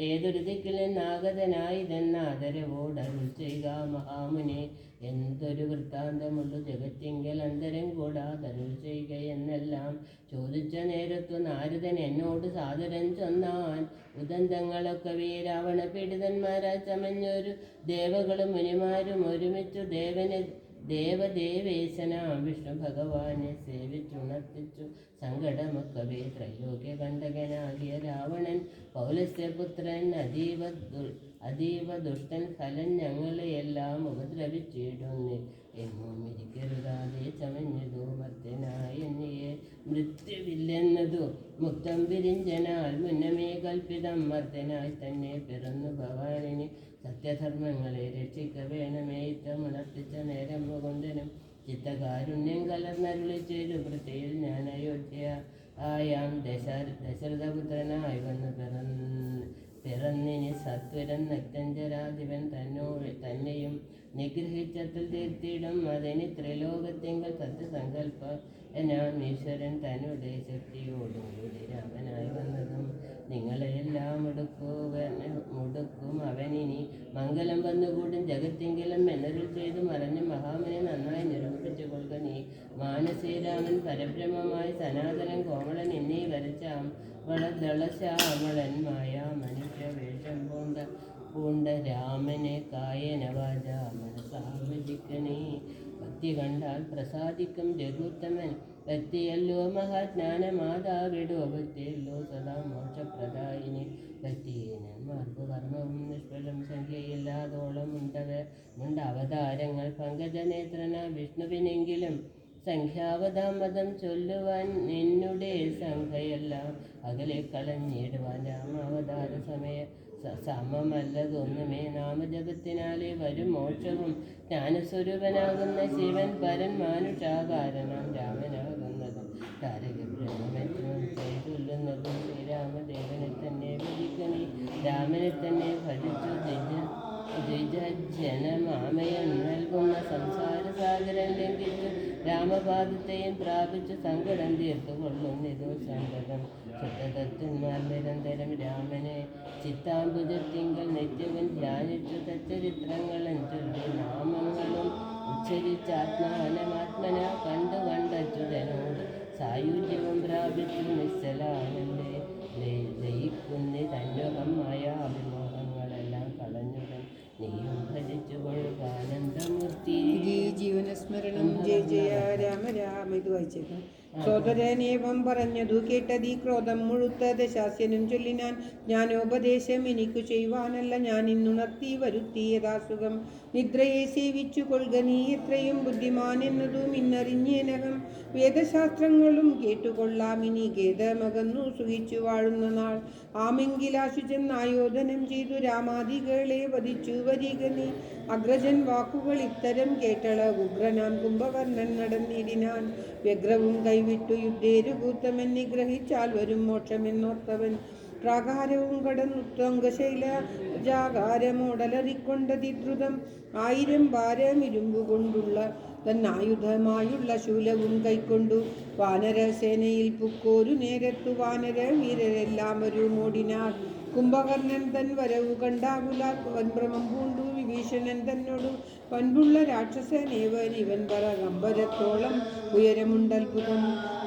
S3: ഏതൊരു ദിക്കിൽ നിന്നാഗതനായിതെന്ന ആദരവോടരുൾ ചെയ്യുക മഹാമുനെ എന്തൊരു വൃത്താന്തമുള്ളു ജഗത്തിങ്കൽ അന്തരം കൂടാതരുൾ ചെയ്യുക എന്നെല്ലാം ചോദിച്ച നേരത്തു നാരദൻ എന്നോട് സാദരം ചൊന്നാൻ. ഉദന്തങ്ങളൊക്കെ രാവണ പീഡിതന്മാരായി ചമഞ്ഞൊരു ദേവകളും മുനിമാരും ഒരുമിച്ചു ദേവദേവേശനാം വിഷ്ണു ഭഗവാനെ സേവിച്ചുണർത്തിച്ചു സങ്കടമൊക്കവേ ത്രൈലോക്യ കണ്ടകനാകിയ രാവണൻ പൗലസ്യപുത്രൻ അതീവ ദുഷ്ടൻ ഫലൻ ഞങ്ങളെയെല്ലാം ഉപദ്രവിച്ചിടുന്നു എങ്ങുമിരിക്കരുതാതെ ചമഞ്ഞതു മർത്യനായ നീയെ മൃത്യുവില്ലെന്നതു മുക്തം വിരിഞ്ചനാൽ മുന്നമേ കൽപ്പിതം മർത്യനായി തന്നെ പിറന്നു ഭവാനിന് സത്യധർമ്മങ്ങളെ രക്ഷിക്ക വേണമേ ഇത്തമുണർത്തിച്ച നേരം കൊണ്ടനും ചിത്തകാരുണ്യം കലർന്നരുളി ചെയ്തു വൃത്തിയിൽ ഞാൻ അയോധ്യ ആയാം ദശരഥപുത്രനായി വന്ന് പിറന്നിനി സത്വരൻ നക്തഞ്ചരാധിപൻ തന്നെയും നിഗ്രഹിച്ചത്തിൽ തീർത്തിയിടും അതിന് ത്രിലോകത്തിങ്കൽ സത്യസങ്കല്പ എന്നാം ഈശ്വരൻ തന്നുടെ ശക്തിയോടും കൂടി രാമനായി വന്നതും നിങ്ങളെല്ലാം മുടുക്കും അവനിനി മംഗലം വന്നുകൂടും ജഗത്തെങ്കിലും എന്നരുൾ ചെയ്തു മറഞ്ഞ് മഹാമനെ നന്നായി നിരൂപിച്ചു കൊള്ളുക നീ. മാനസീരാമൻ പരബ്രഹ്മമായി സനാതനൻ കോമളൻ എന്നീ വരച്ചാം വളദളശ്യാമളൻ മായാ മനുഷ്യ വേഷം പൂണ്ട രാമനെ കായന വാച മനസാവചിക്കണേ. ഭക്തി കണ്ടാൽ പ്രസാദിക്കും ജഗുത്തമൻ ഭക്തിയല്ലോ മഹാജ്ഞാനമാതാവിടോ ഭക്തിയല്ലോ സദാ മോക്ഷപ്രദായിനി. ഭക്തിഹീനന്മാർക്ക് കർമ്മവും നിഷ്ഫലം സംഖ്യയില്ലാതോളം അവതാരങ്ങൾ പങ്കജനേത്രന വിഷ്ണുവിനെങ്കിലും സംഖ്യാവതാമതം ചൊല്ലുവാൻ നിന്നുടെ സംഖ്യയെല്ലാം അകലെ കളഞ്ഞിടുവാൻ രാമാവതാര സമമല്ലതൊന്നുമേ. നാമജപത്തിനാലെ വരും മോക്ഷവും ജ്ഞാനസ്വരൂപനാകുന്ന ശിവൻ പരൻ മാനുഷാകാരനാം രാമനാകുന്നതും താരകബ്രഹ്മമെന്നും ചൊല്ലുന്നതും ശ്രീരാമദേവനെ തന്നെ ഭജിക്കണേ. രാമനെ തന്നെ ഭജിച്ചു ദ്വിജജനമാമയൻ നൽകുന്ന സംസാരസാഗരം ലംഘിച്ചു രാമപാദത്തെയും പ്രാപിച്ചു സങ്കടം തീർത്തുകൊള്ളുന്നിതു സങ്കടം. ശുദ്ധതത്വന്മാർ നിരന്തരം രാമനെ ചിത്താംബുജത്തിങ്കൽ നിത്യവും ധ്യാനിച്ചു തച്ചരിത്രങ്ങളും ചൊല്ലി നാമങ്ങളും ഉച്ചരിച്ചാത്മാനമാത്മന കണ്ടച്ചുടനോട് സായുജ്യവും പ്രാപിച്ചു നിശ്ചലാനന്ദേ ലയിക്കുന്നി തന്വകമായ അഭിമോഹങ്ങളെല്ലാം കളഞ്ഞുടൻ നീയും ഭജിച്ചുകൊള്ളുക ആനന്ദമൂർത്തി.
S4: ജീവനസ്മരണം ജയ ജയ രാമ രാമ. ഇത് വായിച്ചേക്കാം. സോദരനേവം പറഞ്ഞതു കേട്ടതീ ക്രോധം മുഴുത്ത ദശാസ്യനും ചൊല്ലിനാൻ. ജ്ഞാനോപദേശം എനിക്കു ചെയ്യുവാനല്ല ഞാൻ ഇന്നുണർത്തി വരുത്തിയതാസുഖം. നിദ്രയെ സേവിച്ചു കൊള്ളുക നീ എത്രയും ബുദ്ധിമാൻ എന്നതും ഇന്നറിഞ്ഞേനകം. വേദശാസ്ത്രങ്ങളും കേട്ടുകൊള്ളാം ഇനി ഖേദമകന്നു സുഖിച്ചു വാഴുന്ന നാൾ. ആമെങ്കിലാശു ചെന്നായോധനം ചെയ്തു രാമാദികളെ വധിച്ചു വരിക നീ. അഗ്രജൻ വാക്കുകൾ ഇത്തരം കേട്ടള ഉഗ്രനാൻ കുംഭകർണൻ നടന്നിടിനാൻ. വ്യഗ്രവും കൈവിട്ടു യുദ്ധേരുകൂത്തമൻ നിഗ്രഹിച്ചാൽ വരും മോക്ഷമെന്നോർത്തവൻ. പ്രാകാരവും കടന്നുത്തങ്കശൈല ജാകാരമോടലറിക്കൊണ്ടതിദ്രുതം. 1000 ഭാരം ഇരുമ്പുകൊണ്ടുള്ള തന്നായുധമായുള്ള ശൂലവും കൈക്കൊണ്ടു വാനരസേനയിൽ പുക്കോരു നേരത്തു വാനര വീരരെല്ലാം വരുമോടിനാർ. കുംഭകർണൻ തൻ വരവു കണ്ടാകുലാൽ വൻഭ്രമം പൂണ്ടു വിഭീഷണൻ തന്നോടു പൻപുള്ള രാക്ഷസനേവൻ ഇവൻ പറകമ്പരത്തോളം ഉയരമുണ്ടത്ഭുതം.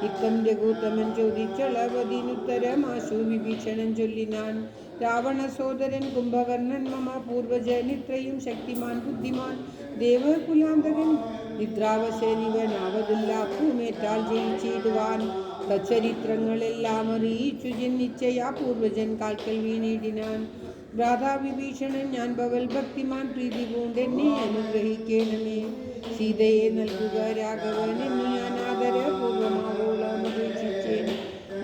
S4: ഇത്തം രഘുത്തമൻ ചോദിച്ചളവതിനുത്തരമാശു വിഭീഷണൻ ചൊല്ലിനാൻ. രാവണ സോദരൻ കുംഭകർണൻ മമ പൂർവജനിത്രയും ശക്തിമാൻ ബുദ്ധിമാൻ ദേവകുലാന്തകൻ നിദ്രാവശനിവനാവതില്ലാപ്പൂമേറ്റാൽ ജയിച്ചിടുവാൻ. തച്ചരിത്രങ്ങളെല്ലാം അറിയിച്ചു ജനിച്ചയാ പൂർവജൻ കാൽക്കൽ വീണിടിനാൻ. ഭ്രാതാവിഭീഷണൻ ഞാൻ ഭവൽ ഭക്തിമാൻ പ്രീതി പൂണ്ടെന്നെ അനുഗ്രഹിക്കണമേ. സീതയെ നൽകുക രാഘവൻ എന്നു ഞാൻ ആദരപൂർവമാവോളം അപേക്ഷിച്ചേൻ.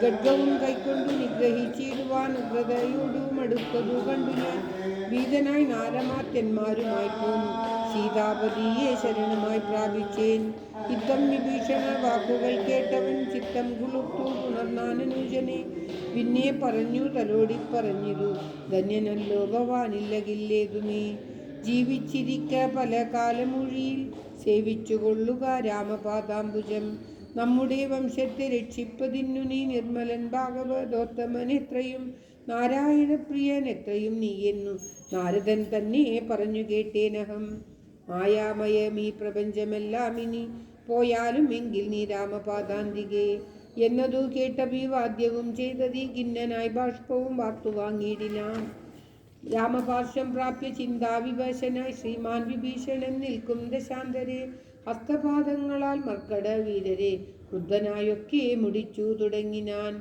S4: ഖഡ്ഗവും കൈക്കൊണ്ടു നിഗ്രഹിച്ചിടുവാൻ ഉഗ്രതയോടും അടുത്തതു കണ്ടു ഞാൻ. ഭീതനായി നാരമാത്യന്മാരുമായി പോന്നു സീതാപതിയെ ശരണമായി പ്രാപിച്ചേൻ. ഇത്തം വിഭീഷണ വാക്കുകൾ കേട്ടവൻ ചിത്തം കുളുത്തു പുണർന്നാനനുജനെ. പിന്നെ പറഞ്ഞു തലോടി പറഞ്ഞിരു ധന്യനല്ലോ ഭവാനില്ലകില്ലേതുമേ. ജീവിച്ചിരിക്ക പല കാലമൊഴിയിൽ സേവിച്ചുകൊള്ളുക രാമപാദാംബുജം. നമ്മുടെ വംശത്തെ രക്ഷിപ്പതിന്നു നീ നിർമ്മലൻ ഭാഗവതോത്തമൻ എത്രയും നാരായണപ്രിയൻ എത്രയും നീയെന്നു നാരദൻ തന്നെ പറഞ്ഞു കേട്ടേനഹം. മായാമയമീ പ്രപഞ്ചമെല്ലാം ഇനി പോയാലും എങ്കിൽ നീ രാമപാദാന്തികെ എന്നതു കേട്ടഭിവാദ്യവും ചെയ്തതി ഖിന്നനായി ബാഷ്പവും വാർത്തു വാങ്ങിയിടിനാൻ. രാമപാർശ്വം പ്രാപ്യ ചിന്താവിവശനായി ശ്രീമാൻ വിഭീഷണൻ നിൽക്കും ദശാന്തരെ. ഹസ്തപാദങ്ങളാൽ മർക്കട വീരരെ ക്രുദ്ധനായൊക്കെ മുടിച്ചു തുടങ്ങിനാൻ.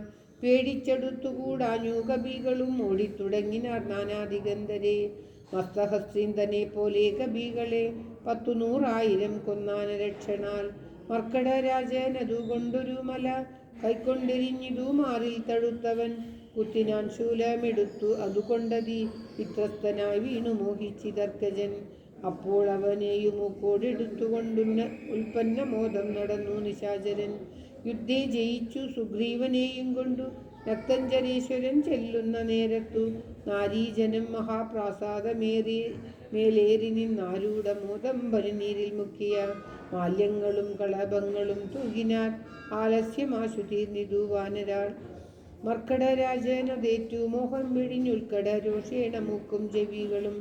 S4: പേടിച്ചെടുത്തുകൂടാഞ്ഞു കവികളും ഓടിത്തുടങ്ങിനാർ നാനാദിഗന്ധരെ. മസ്തഹസ്രീന്തനെ പോലെ കവികളെ 100,000 കൊന്നാന രക്ഷണാൽ. മർക്കട രാജനതുകൊണ്ടൊരു മല കൈക്കൊണ്ടെരിഞ്ഞിതു മാറിൽ തടുത്തവൻ. കുത്തിനാൻ ശൂലമെടുത്തു അതുകൊണ്ടതി വിത്രസ്തനായി വീണു മോഹിച്ചിതർക്കജൻ. അപ്പോൾ അവനെയും മൂക്കോടെടുത്തുകൊണ്ടുന്ന ഉൽപ്പന്ന മോദം നടന്നു നിശാചരൻ. യുദ്ധേ ജയിച്ചു സുഗ്രീവനെയും കൊണ്ടു രക്തഞ്ചരീശ്വരൻ ചെല്ലുന്ന നേരത്തു നാരീജനം മേലേറി നിന്നാരൂഢ മോദം പനിനീരിൽ മുക്കിയ മാല്യങ്ങളും കളഭങ്ങളും തൂകിനാർ ആലസ്യമാശു തീർന്നിതു വാനരാൾ. മർക്കടരാജനതേറ്റു മോഹം വിഴിഞ്ഞുൾക്കട രോഷേണ മൂക്കും ചെവികളും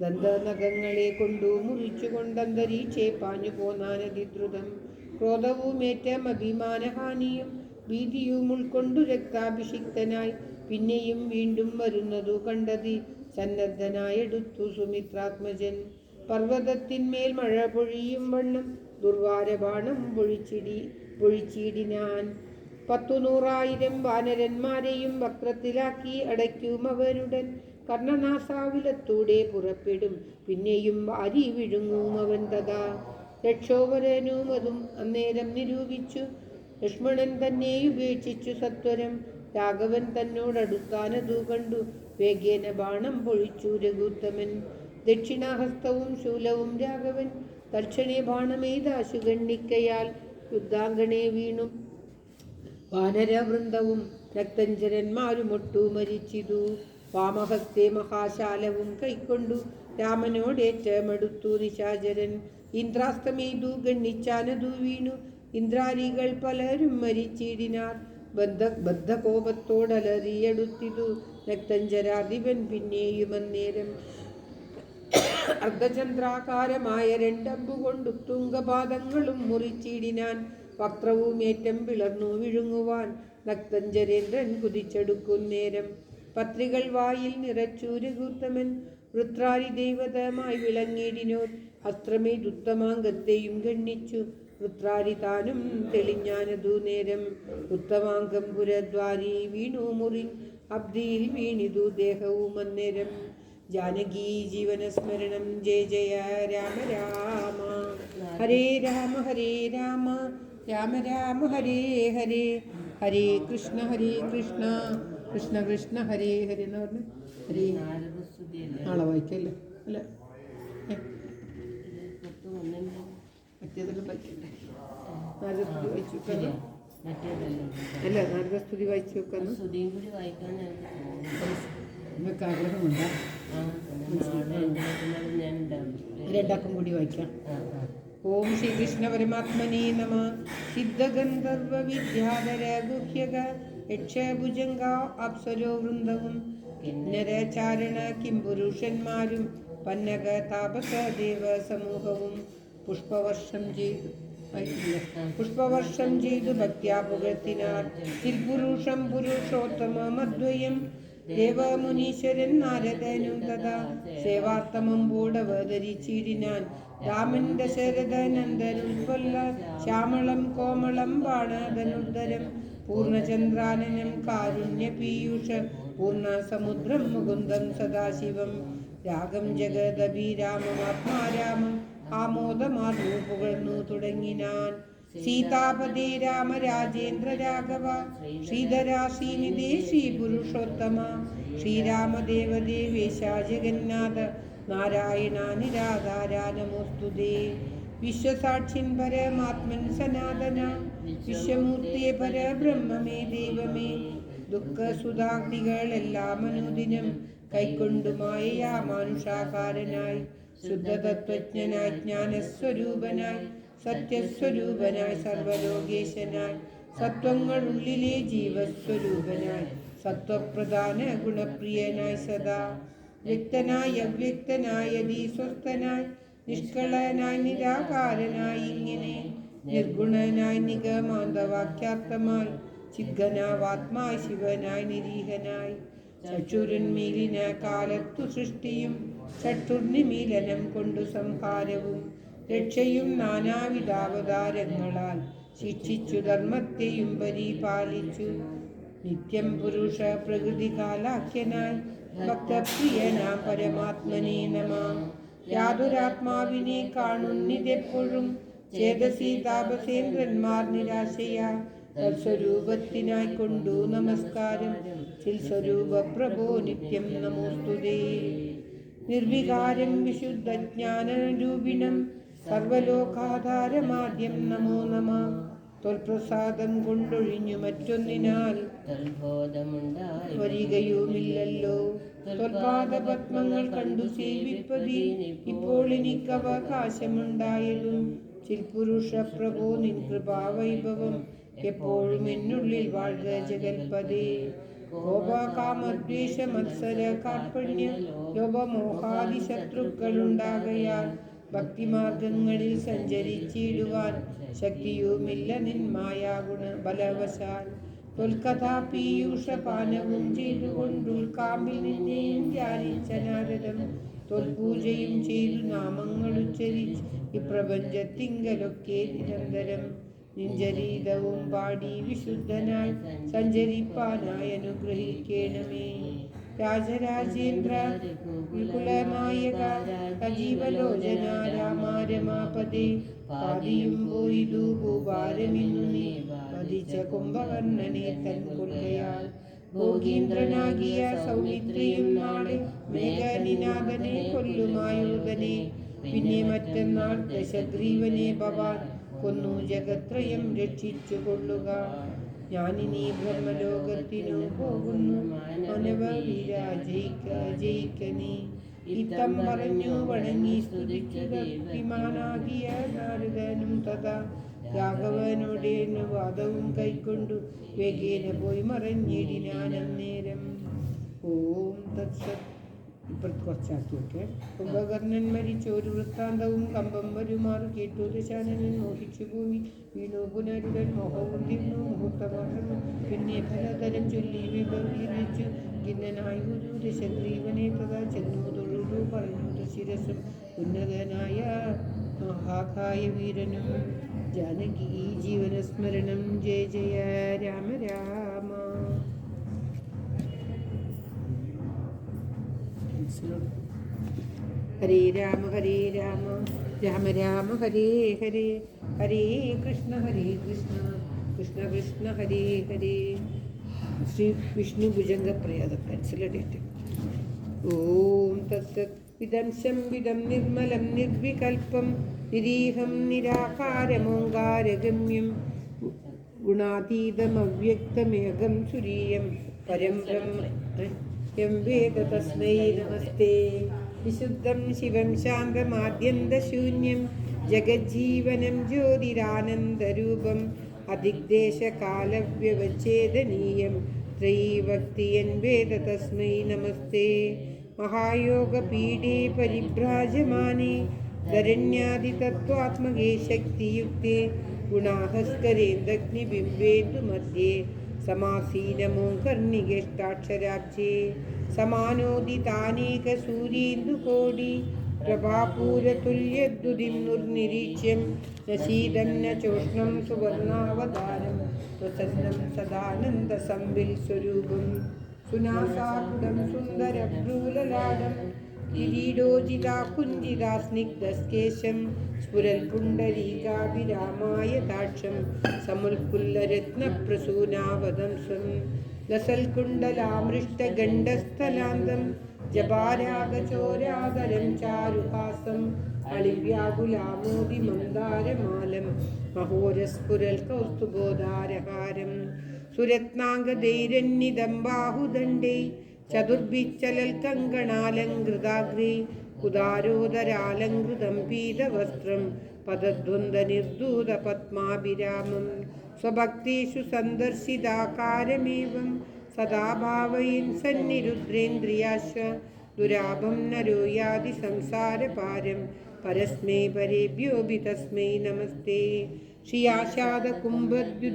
S4: ദന്തനഖങ്ങളെ കൊണ്ടു മുറിച്ചു കൊണ്ടന്തരീക്ഷേ പാഞ്ഞു പോന്നാനതിദ്രുതം. ക്രോധവുമേറ്റം അഭിമാനഹാനിയും ഭീതിയും ഉൾക്കൊണ്ടു രക്താഭിഷിക്തനായി പിന്നെയും വീണ്ടും വരുന്നതു കണ്ടതി സന്നദ്ധനായെടുത്തു സുമിത്രാത്മജൻ. പർവ്വതത്തിന്മേൽ മഴ പൊഴിയും വണ്ണം ദുർവാരബാണം പൊഴിച്ചിടിനാൻ. 100,000 വാനരന്മാരെയും വക്രത്തിലാക്കി അടയ്ക്കും അവനുടൻ. കർണനാസാവിലത്തൂടെ പുറപ്പെടും പിന്നെയും വാരി വിഴുങ്ങും അവൻ തഥാ. രക്ഷോവരനുമതും അന്നേരം നിരൂപിച്ചു ലക്ഷ്മണൻ തന്നെ ഉപേക്ഷിച്ചു സത്വരം. രാഘവൻ തന്നോടടുത്താനതു കണ്ടു വേഗേന ബാണം പൊഴിച്ചു രഘുത്തമൻ. ദക്ഷിണാഹസ്തവും ശൂലവും രാഘവൻ തൽക്ഷണേ ബാണമെയ്താശു ഗണ്ണിക്കയാൽ യുദ്ധാംഗണേ വീണു വാനരവൃന്ദവും രക്തഞ്ചരന്മാരുമൊട്ടു മരിച്ചിതു. വാമഹസ്തേ മഹാശാലവും കൈക്കൊണ്ടു രാമനോടേറ്റമെടുത്തു നിശാചരൻ. ഇന്ദ്രാസ്തമെയ്തു ഗണ്ണിച്ചാനതു വീണു ഇന്ദ്രാരികൾ പലരും മരിച്ചിടിനാർ. ബദ്ധകോപത്തോടലറിയടുത്തിതു രക്തഞ്ചരാധിപൻ പിന്നെയും അന്നേരം. അർദ്ധചന്ദ്രാകാരമായ രണ്ടമ്പുകൊണ്ടു തുംഗപാദങ്ങളും മുറിച്ചിടിനാൻ. വക്രവുമേറ്റം പിളർന്നു വിഴുങ്ങുവാൻ രക്തഞ്ചരേന്ദ്രൻ കുതിച്ചെടുക്കുന്നേരം. പത്രികൾ വായിൽ നിറച്ചു രഘുത്തമൻ വൃത്രാരി ദൈവതമായി വിളങ്ങിടിനോർ. അസ്ത്രമേതുത്തമാംഗത്തെയും ഗണ്ണിച്ചു വൃത്രാരി താനും തെളിഞ്ഞാനതു നേരം. ഉത്തമാംഗം പുരദ്വാരി വീണു മുറി അബ്ദിയിൽ വീണിതു ദേഹവും അന്നേരം. ജാനകീ ജീവനസ്മരണം ജയ ജയ രാമ രാമ ഹരേ രാമ രാമ രാമ ഹരേ ഹരേ ഹരേ കൃഷ്ണ കൃഷ്ണ കൃഷ്ണ ഹരേ ഹരേ എന്ന് പറഞ്ഞു. ഹരേ നാളെ വായിക്കല്ലേ അല്ല മറ്റേതെല്ലാം വായിക്കണ്ടേ? നാരദസ്തുതി വായിച്ചു വെക്കാനോ? അല്ല നാരദസ്തുതി വായിച്ചു വെക്കാനോ? നിങ്ങൾക്ക് ആഗ്രഹമുണ്ടോ? രണ്ടാക്കും കൂടി വായിക്കാം. ഓം ശ്രീകൃഷ്ണ പരമാത്മനേ നമ. സിദ്ധഗന്ധർവ വിദ്യാധര ഗുഹ്യക യക്ഷഭുജംഗ അപ്സരോ വൃന്ദവും കിന്നരചാരണ കിംപുരുഷന്മാരും പന്നക താപസ ദേവ സമൂഹവും പുഷ്പവർഷം ചെയ്തു ഭക്ത്യാ പുകഴ്ത്തിനാർ. ചിൽപുരുഷം പുരുഷോത്തമദ്വയം ദേവമുനീശ്വരൻ നാരദനും തഥാ സേവാത്തമമ്പോടവതരിച്ചിടിനാൻ. രാമൻ ദശരഥനന്ദനുൽപ്പല്ല ശ്യാമളം കോമളം ബാണധനുദ്ധരം പൂർണ്ണചന്ദ്രാനനം കാരുണ്യപീയൂഷ പൂർണ്ണ സമുദ്രം മുകുന്ദം സദാശിവം. രാഗം ജഗദഭിരാമമാത്മാരാമം ആമോദമാർന്നു പുകഴ്ന്നു തുടങ്ങിനാൻ. സീതാപദേ രാമ രാജേന്ദ്ര രാഘവ ശ്രീധരാ ശ്രീനിധേ ശ്രീ പുരുഷോത്തമ ശ്രീരാമദേവദേവേശ ജഗന്നാഥ നാരായണ നിരാധാരാ നമോസ്തുതേ. വിശ്വസാക്ഷിൻ പരമാത്മൻ സനാതന വിശ്വമൂർത്തിയെ പരബ്രഹ്മമേ ദൈവമേ. ദുഃഖസുധാഗ്നികളെല്ലാം അനുദിനം കൈക്കൊണ്ടു മായയാ മാനുഷാകാരനായി ശുദ്ധതത്വജ്ഞനായി ജ്ഞാനസ്വരൂപനായി സത്യസ്വരൂപനായി സർവലോകേശനായി സത്വങ്ങളുള്ളിലെ ജീവസ്വരൂപനായി സത്വപ്രധാന ഗുണപ്രിയനായി സദാ വ്യക്തനായി അവ്യക്തനായി അതീസ്വസ്ഥനായി നിഷ്കളനായി നിരാകാരനായി ഇങ്ങനെ നിർഗുണനായി നിഗമാന്തവാക്യാർത്ഥമായി ചിദ്ഘനാവാത്മായി ശിവനായി നിരീഹനായി ചക്ഷുരുന്മീലിന കാലത്തു സൃഷ്ടിയും ചക്ഷുർനിമീലനം കൊണ്ടു സംഹാരവും രക്ഷയും നാനാവിധാവതാരങ്ങളാൽ ശിക്ഷിച്ചു ധർമ്മത്തെയും പരിപാലിച്ചു നിത്യം പുരുഷ പ്രകൃതി കാലാഖ്യനായി ഭക്തപ്രിയനാം പരമാത്മനേ നമഃ. യാതൊരാത്മാവിനെ കാണുന്നിതെപ്പോഴും ചേതസി താപസേന്ദ്രന്മാർ നിരാശയാ തത്സ്വരൂപത്തിനായി കൊണ്ടു നമസ്കാരം ചിൽസ്വരൂപ പ്രഭോ നിത്യം നമോസ്തുതേ. നിർവികാരം വിശുദ്ധജ്ഞാനരൂപിണം സർവലോകാധാരമാദ്യം നമോ നമഃ. തൊൽപ്രസാദം കൊണ്ടൊഴിഞ്ഞു മറ്റൊന്നിനാൽ വരികയുമില്ലല്ലോ. തൊൽപാദപത്മങ്ങൾ കണ്ടു സേവിപ്പതി ഇപ്പോൾ എനിക്കവ അവകാശമുണ്ടായതും. ചിൽപുരുഷ പ്രഭോ നിൻ കൃപാവൈഭവം എപ്പോഴും എന്നുള്ളിൽ വാഴ്ക ജഗൽപദേ. കോപകാമദ്വേഷ മത്സര കാർപ്പണ്യ ലോപമോഹാദി ശത്രുക്കളുണ്ടാകയാൽ ഭക്തിമാർഗങ്ങളിൽ സഞ്ചരിച്ചിടുവാൻ ശക്തിയുമില്ല നിൻ മായാഗുണ ബലവശാൽ. തൊൽക്കഥാപീയൂഷപാനവും ചെയ്തുകൊണ്ടുൾക്കാമ്പിൽ നിന്നെയും ധ്യാനിച്ച നാരദം തൊൽപൂജയും ചെയ്തു നാമങ്ങളുച്ചരിച്ച് ഇപ്രപഞ്ചത്തിങ്കലൊക്കെ നിരന്തരം നിഞ്ചരീതവും പാടി വിശുദ്ധനായി സഞ്ചരിപ്പാനായി അനുഗ്രഹിക്കണമേ. രാജരാജേന്ദ്ര കുലനായക സജീവലോചന രാമ രമാപദേ. പാതിയും പോയിതു ഭൂഭാരമിന്നു നീ മതിച്ച കുംഭകർണനെ തൻ കൊൽക്കയാൽ. ഭോഗീന്ദ്രനാകിയ സൗമിത്രിയും നാളെ മേഘനിനാഥനെ കൊല്ലുമായുധനെ. പിന്നെ മറ്റന്നാൾ ദശഗ്രീവനെ ഭവാൻ കൊന്നു ജഗത്രയം രക്ഷിച്ചു കൊള്ളുക. ഞാനിനി ബ്രഹ്മലോകത്തിനു പോകുന്നു മനവീര ജയിക്ക നീ. ഇത്തം പറഞ്ഞു വണങ്ങി സ്തുതിച്ചു ഭക്തിമാനാകിയ നാരദനും തഥാ രാഘവനോടെ വാദവും കൈക്കൊണ്ടു വേഗേന പോയി മറഞ്ഞിടിനാനന്നേരം. ഓം തത്സത്. ഇപ്പുറത്ത് കുറച്ചാക്കിയൊക്കെ. കുംഭകർണൻ മരിച്ച ഒരു വൃത്താന്തവും കമ്പം വരുമാറ് കേട്ടു. ദശാനനൻ മോഹിച്ചു ഭൂമി വീണു പുനരുടൻ മോഹവും തിന്നു മുഹൂർത്തമാർന്നു. പിന്നെ ഫലതരം ചൊല്ലി വിഭവിച്ചു ഖിന്നനായി ഒരു ദശഗ്രീവനെ തഥാ ചെന്നു തൊഴുതു പറഞ്ഞു ശിരസും ഉന്നതനായ മഹാകായ വീരനും. ജാനകി ജീവനസ്മരണം ജയ ജയ രാമ രാമ. ഹരേ രാമ രാമ രാമ ഹരേ ഹരേ. ഹരേ കൃഷ്ണ കൃഷ്ണ കൃഷ്ണ ഹരേ ഹരേ. ശ്രീ വിഷ്ണു ഭുജംഗ പ്രയാഗം മനസ്സിലടേറ്റ്. ഓം തത്സത്. വിദംശം വിദം നിർമ്മലം നിർവികൽപം നിരീഹം നിരാകാരമോങ്കാരഗമ്യം ഗുണാതീതമവ്യക്തമേകം സുരീയം പരം ബ്രഹ്മ വേദ തസ്മൈ നമസ്തേ. വിശുദ്ധം ശിവം ശാന്തമാദ്യന്തശൂന്യം ജഗജ്ജീവനം ജ്യോതിരാനന്ദരൂപം അതിഗ്ദേശകാലവ്യവച്ഛേദനീയം ത്രയീഭക്തിയൻ വേദ തസ്മൈ നമസ്തേ. മഹായോഗപീഠേ പരിഭ്രാജമാനേ ധരണ്യാദിതത്വാത്മകേ ശക്തിയുക്തേ ഗുണാഹസ്കരേന്ദഗ്നിബിംബേന്ദു മധ്യേ സമാസീനമോകർണികേഷ്ടാക്ഷരാബ്ജേ. സമാനോദിതാനേകസൂര്യേന്ദുകോടി പ്രഭാപൂരതുല്യദ്ദുതിം നിർനിരീക്ഷ്യം നശീതം ന ചോഷ്ണം സുവർണാവതാരം പ്രസന്നം സദാനന്ദസംവിൽ സ്വരൂപം. സുനാസാകുടം സുന്ദരഭ്രൂലലാടം കിരീടോജിതാകുഞ്ചിതാസ്നിഗ്ധസ്കേശം സ്ഫുരൽപുണ്ടരീകാഭിരാമായ താക്ഷം സമുൽക്കുല്ലരത്നപ്രസൂനാവദംസം. ലസൽകുണ്ടലാമൃഷ്ടഗണ്ഡസ്ഥലാന്തം ജപാരാഗചോരാതരം ചാരുഹാസം അളിവ്യാകുലാമോദിമന്ദാരമാലം മഹോരസ്ഫുരൽ കൗസ്തുഭോദാരഹാരം. സുരത്നാംഗധൈരന്യദം ബാഹുദണ്ഡേ ചതുർഭിച്ചലൽ കങ്കണാലങ്കൃതാഗ്രേ ഉദാരോദരാലങ്കൃതം പീതവസ്ത്രം പദദ്വന്ദ്വനിർദൂത പത്മാഭിരാമം. സ്വഭക്തേഷു സന്ദർശിതാകാരമേവം സദാ ഭാവയൻ സന്നിരുദ്രേന്ദ്രിയാശ്വ ദുരാഭം നരോ യാതി സംസാരപാരം പരസ്മൈ പരേഭ്യോऽപി തസ്മൈ നമസ്തേ. ശ്രിയാശാദകുംഭദ്യു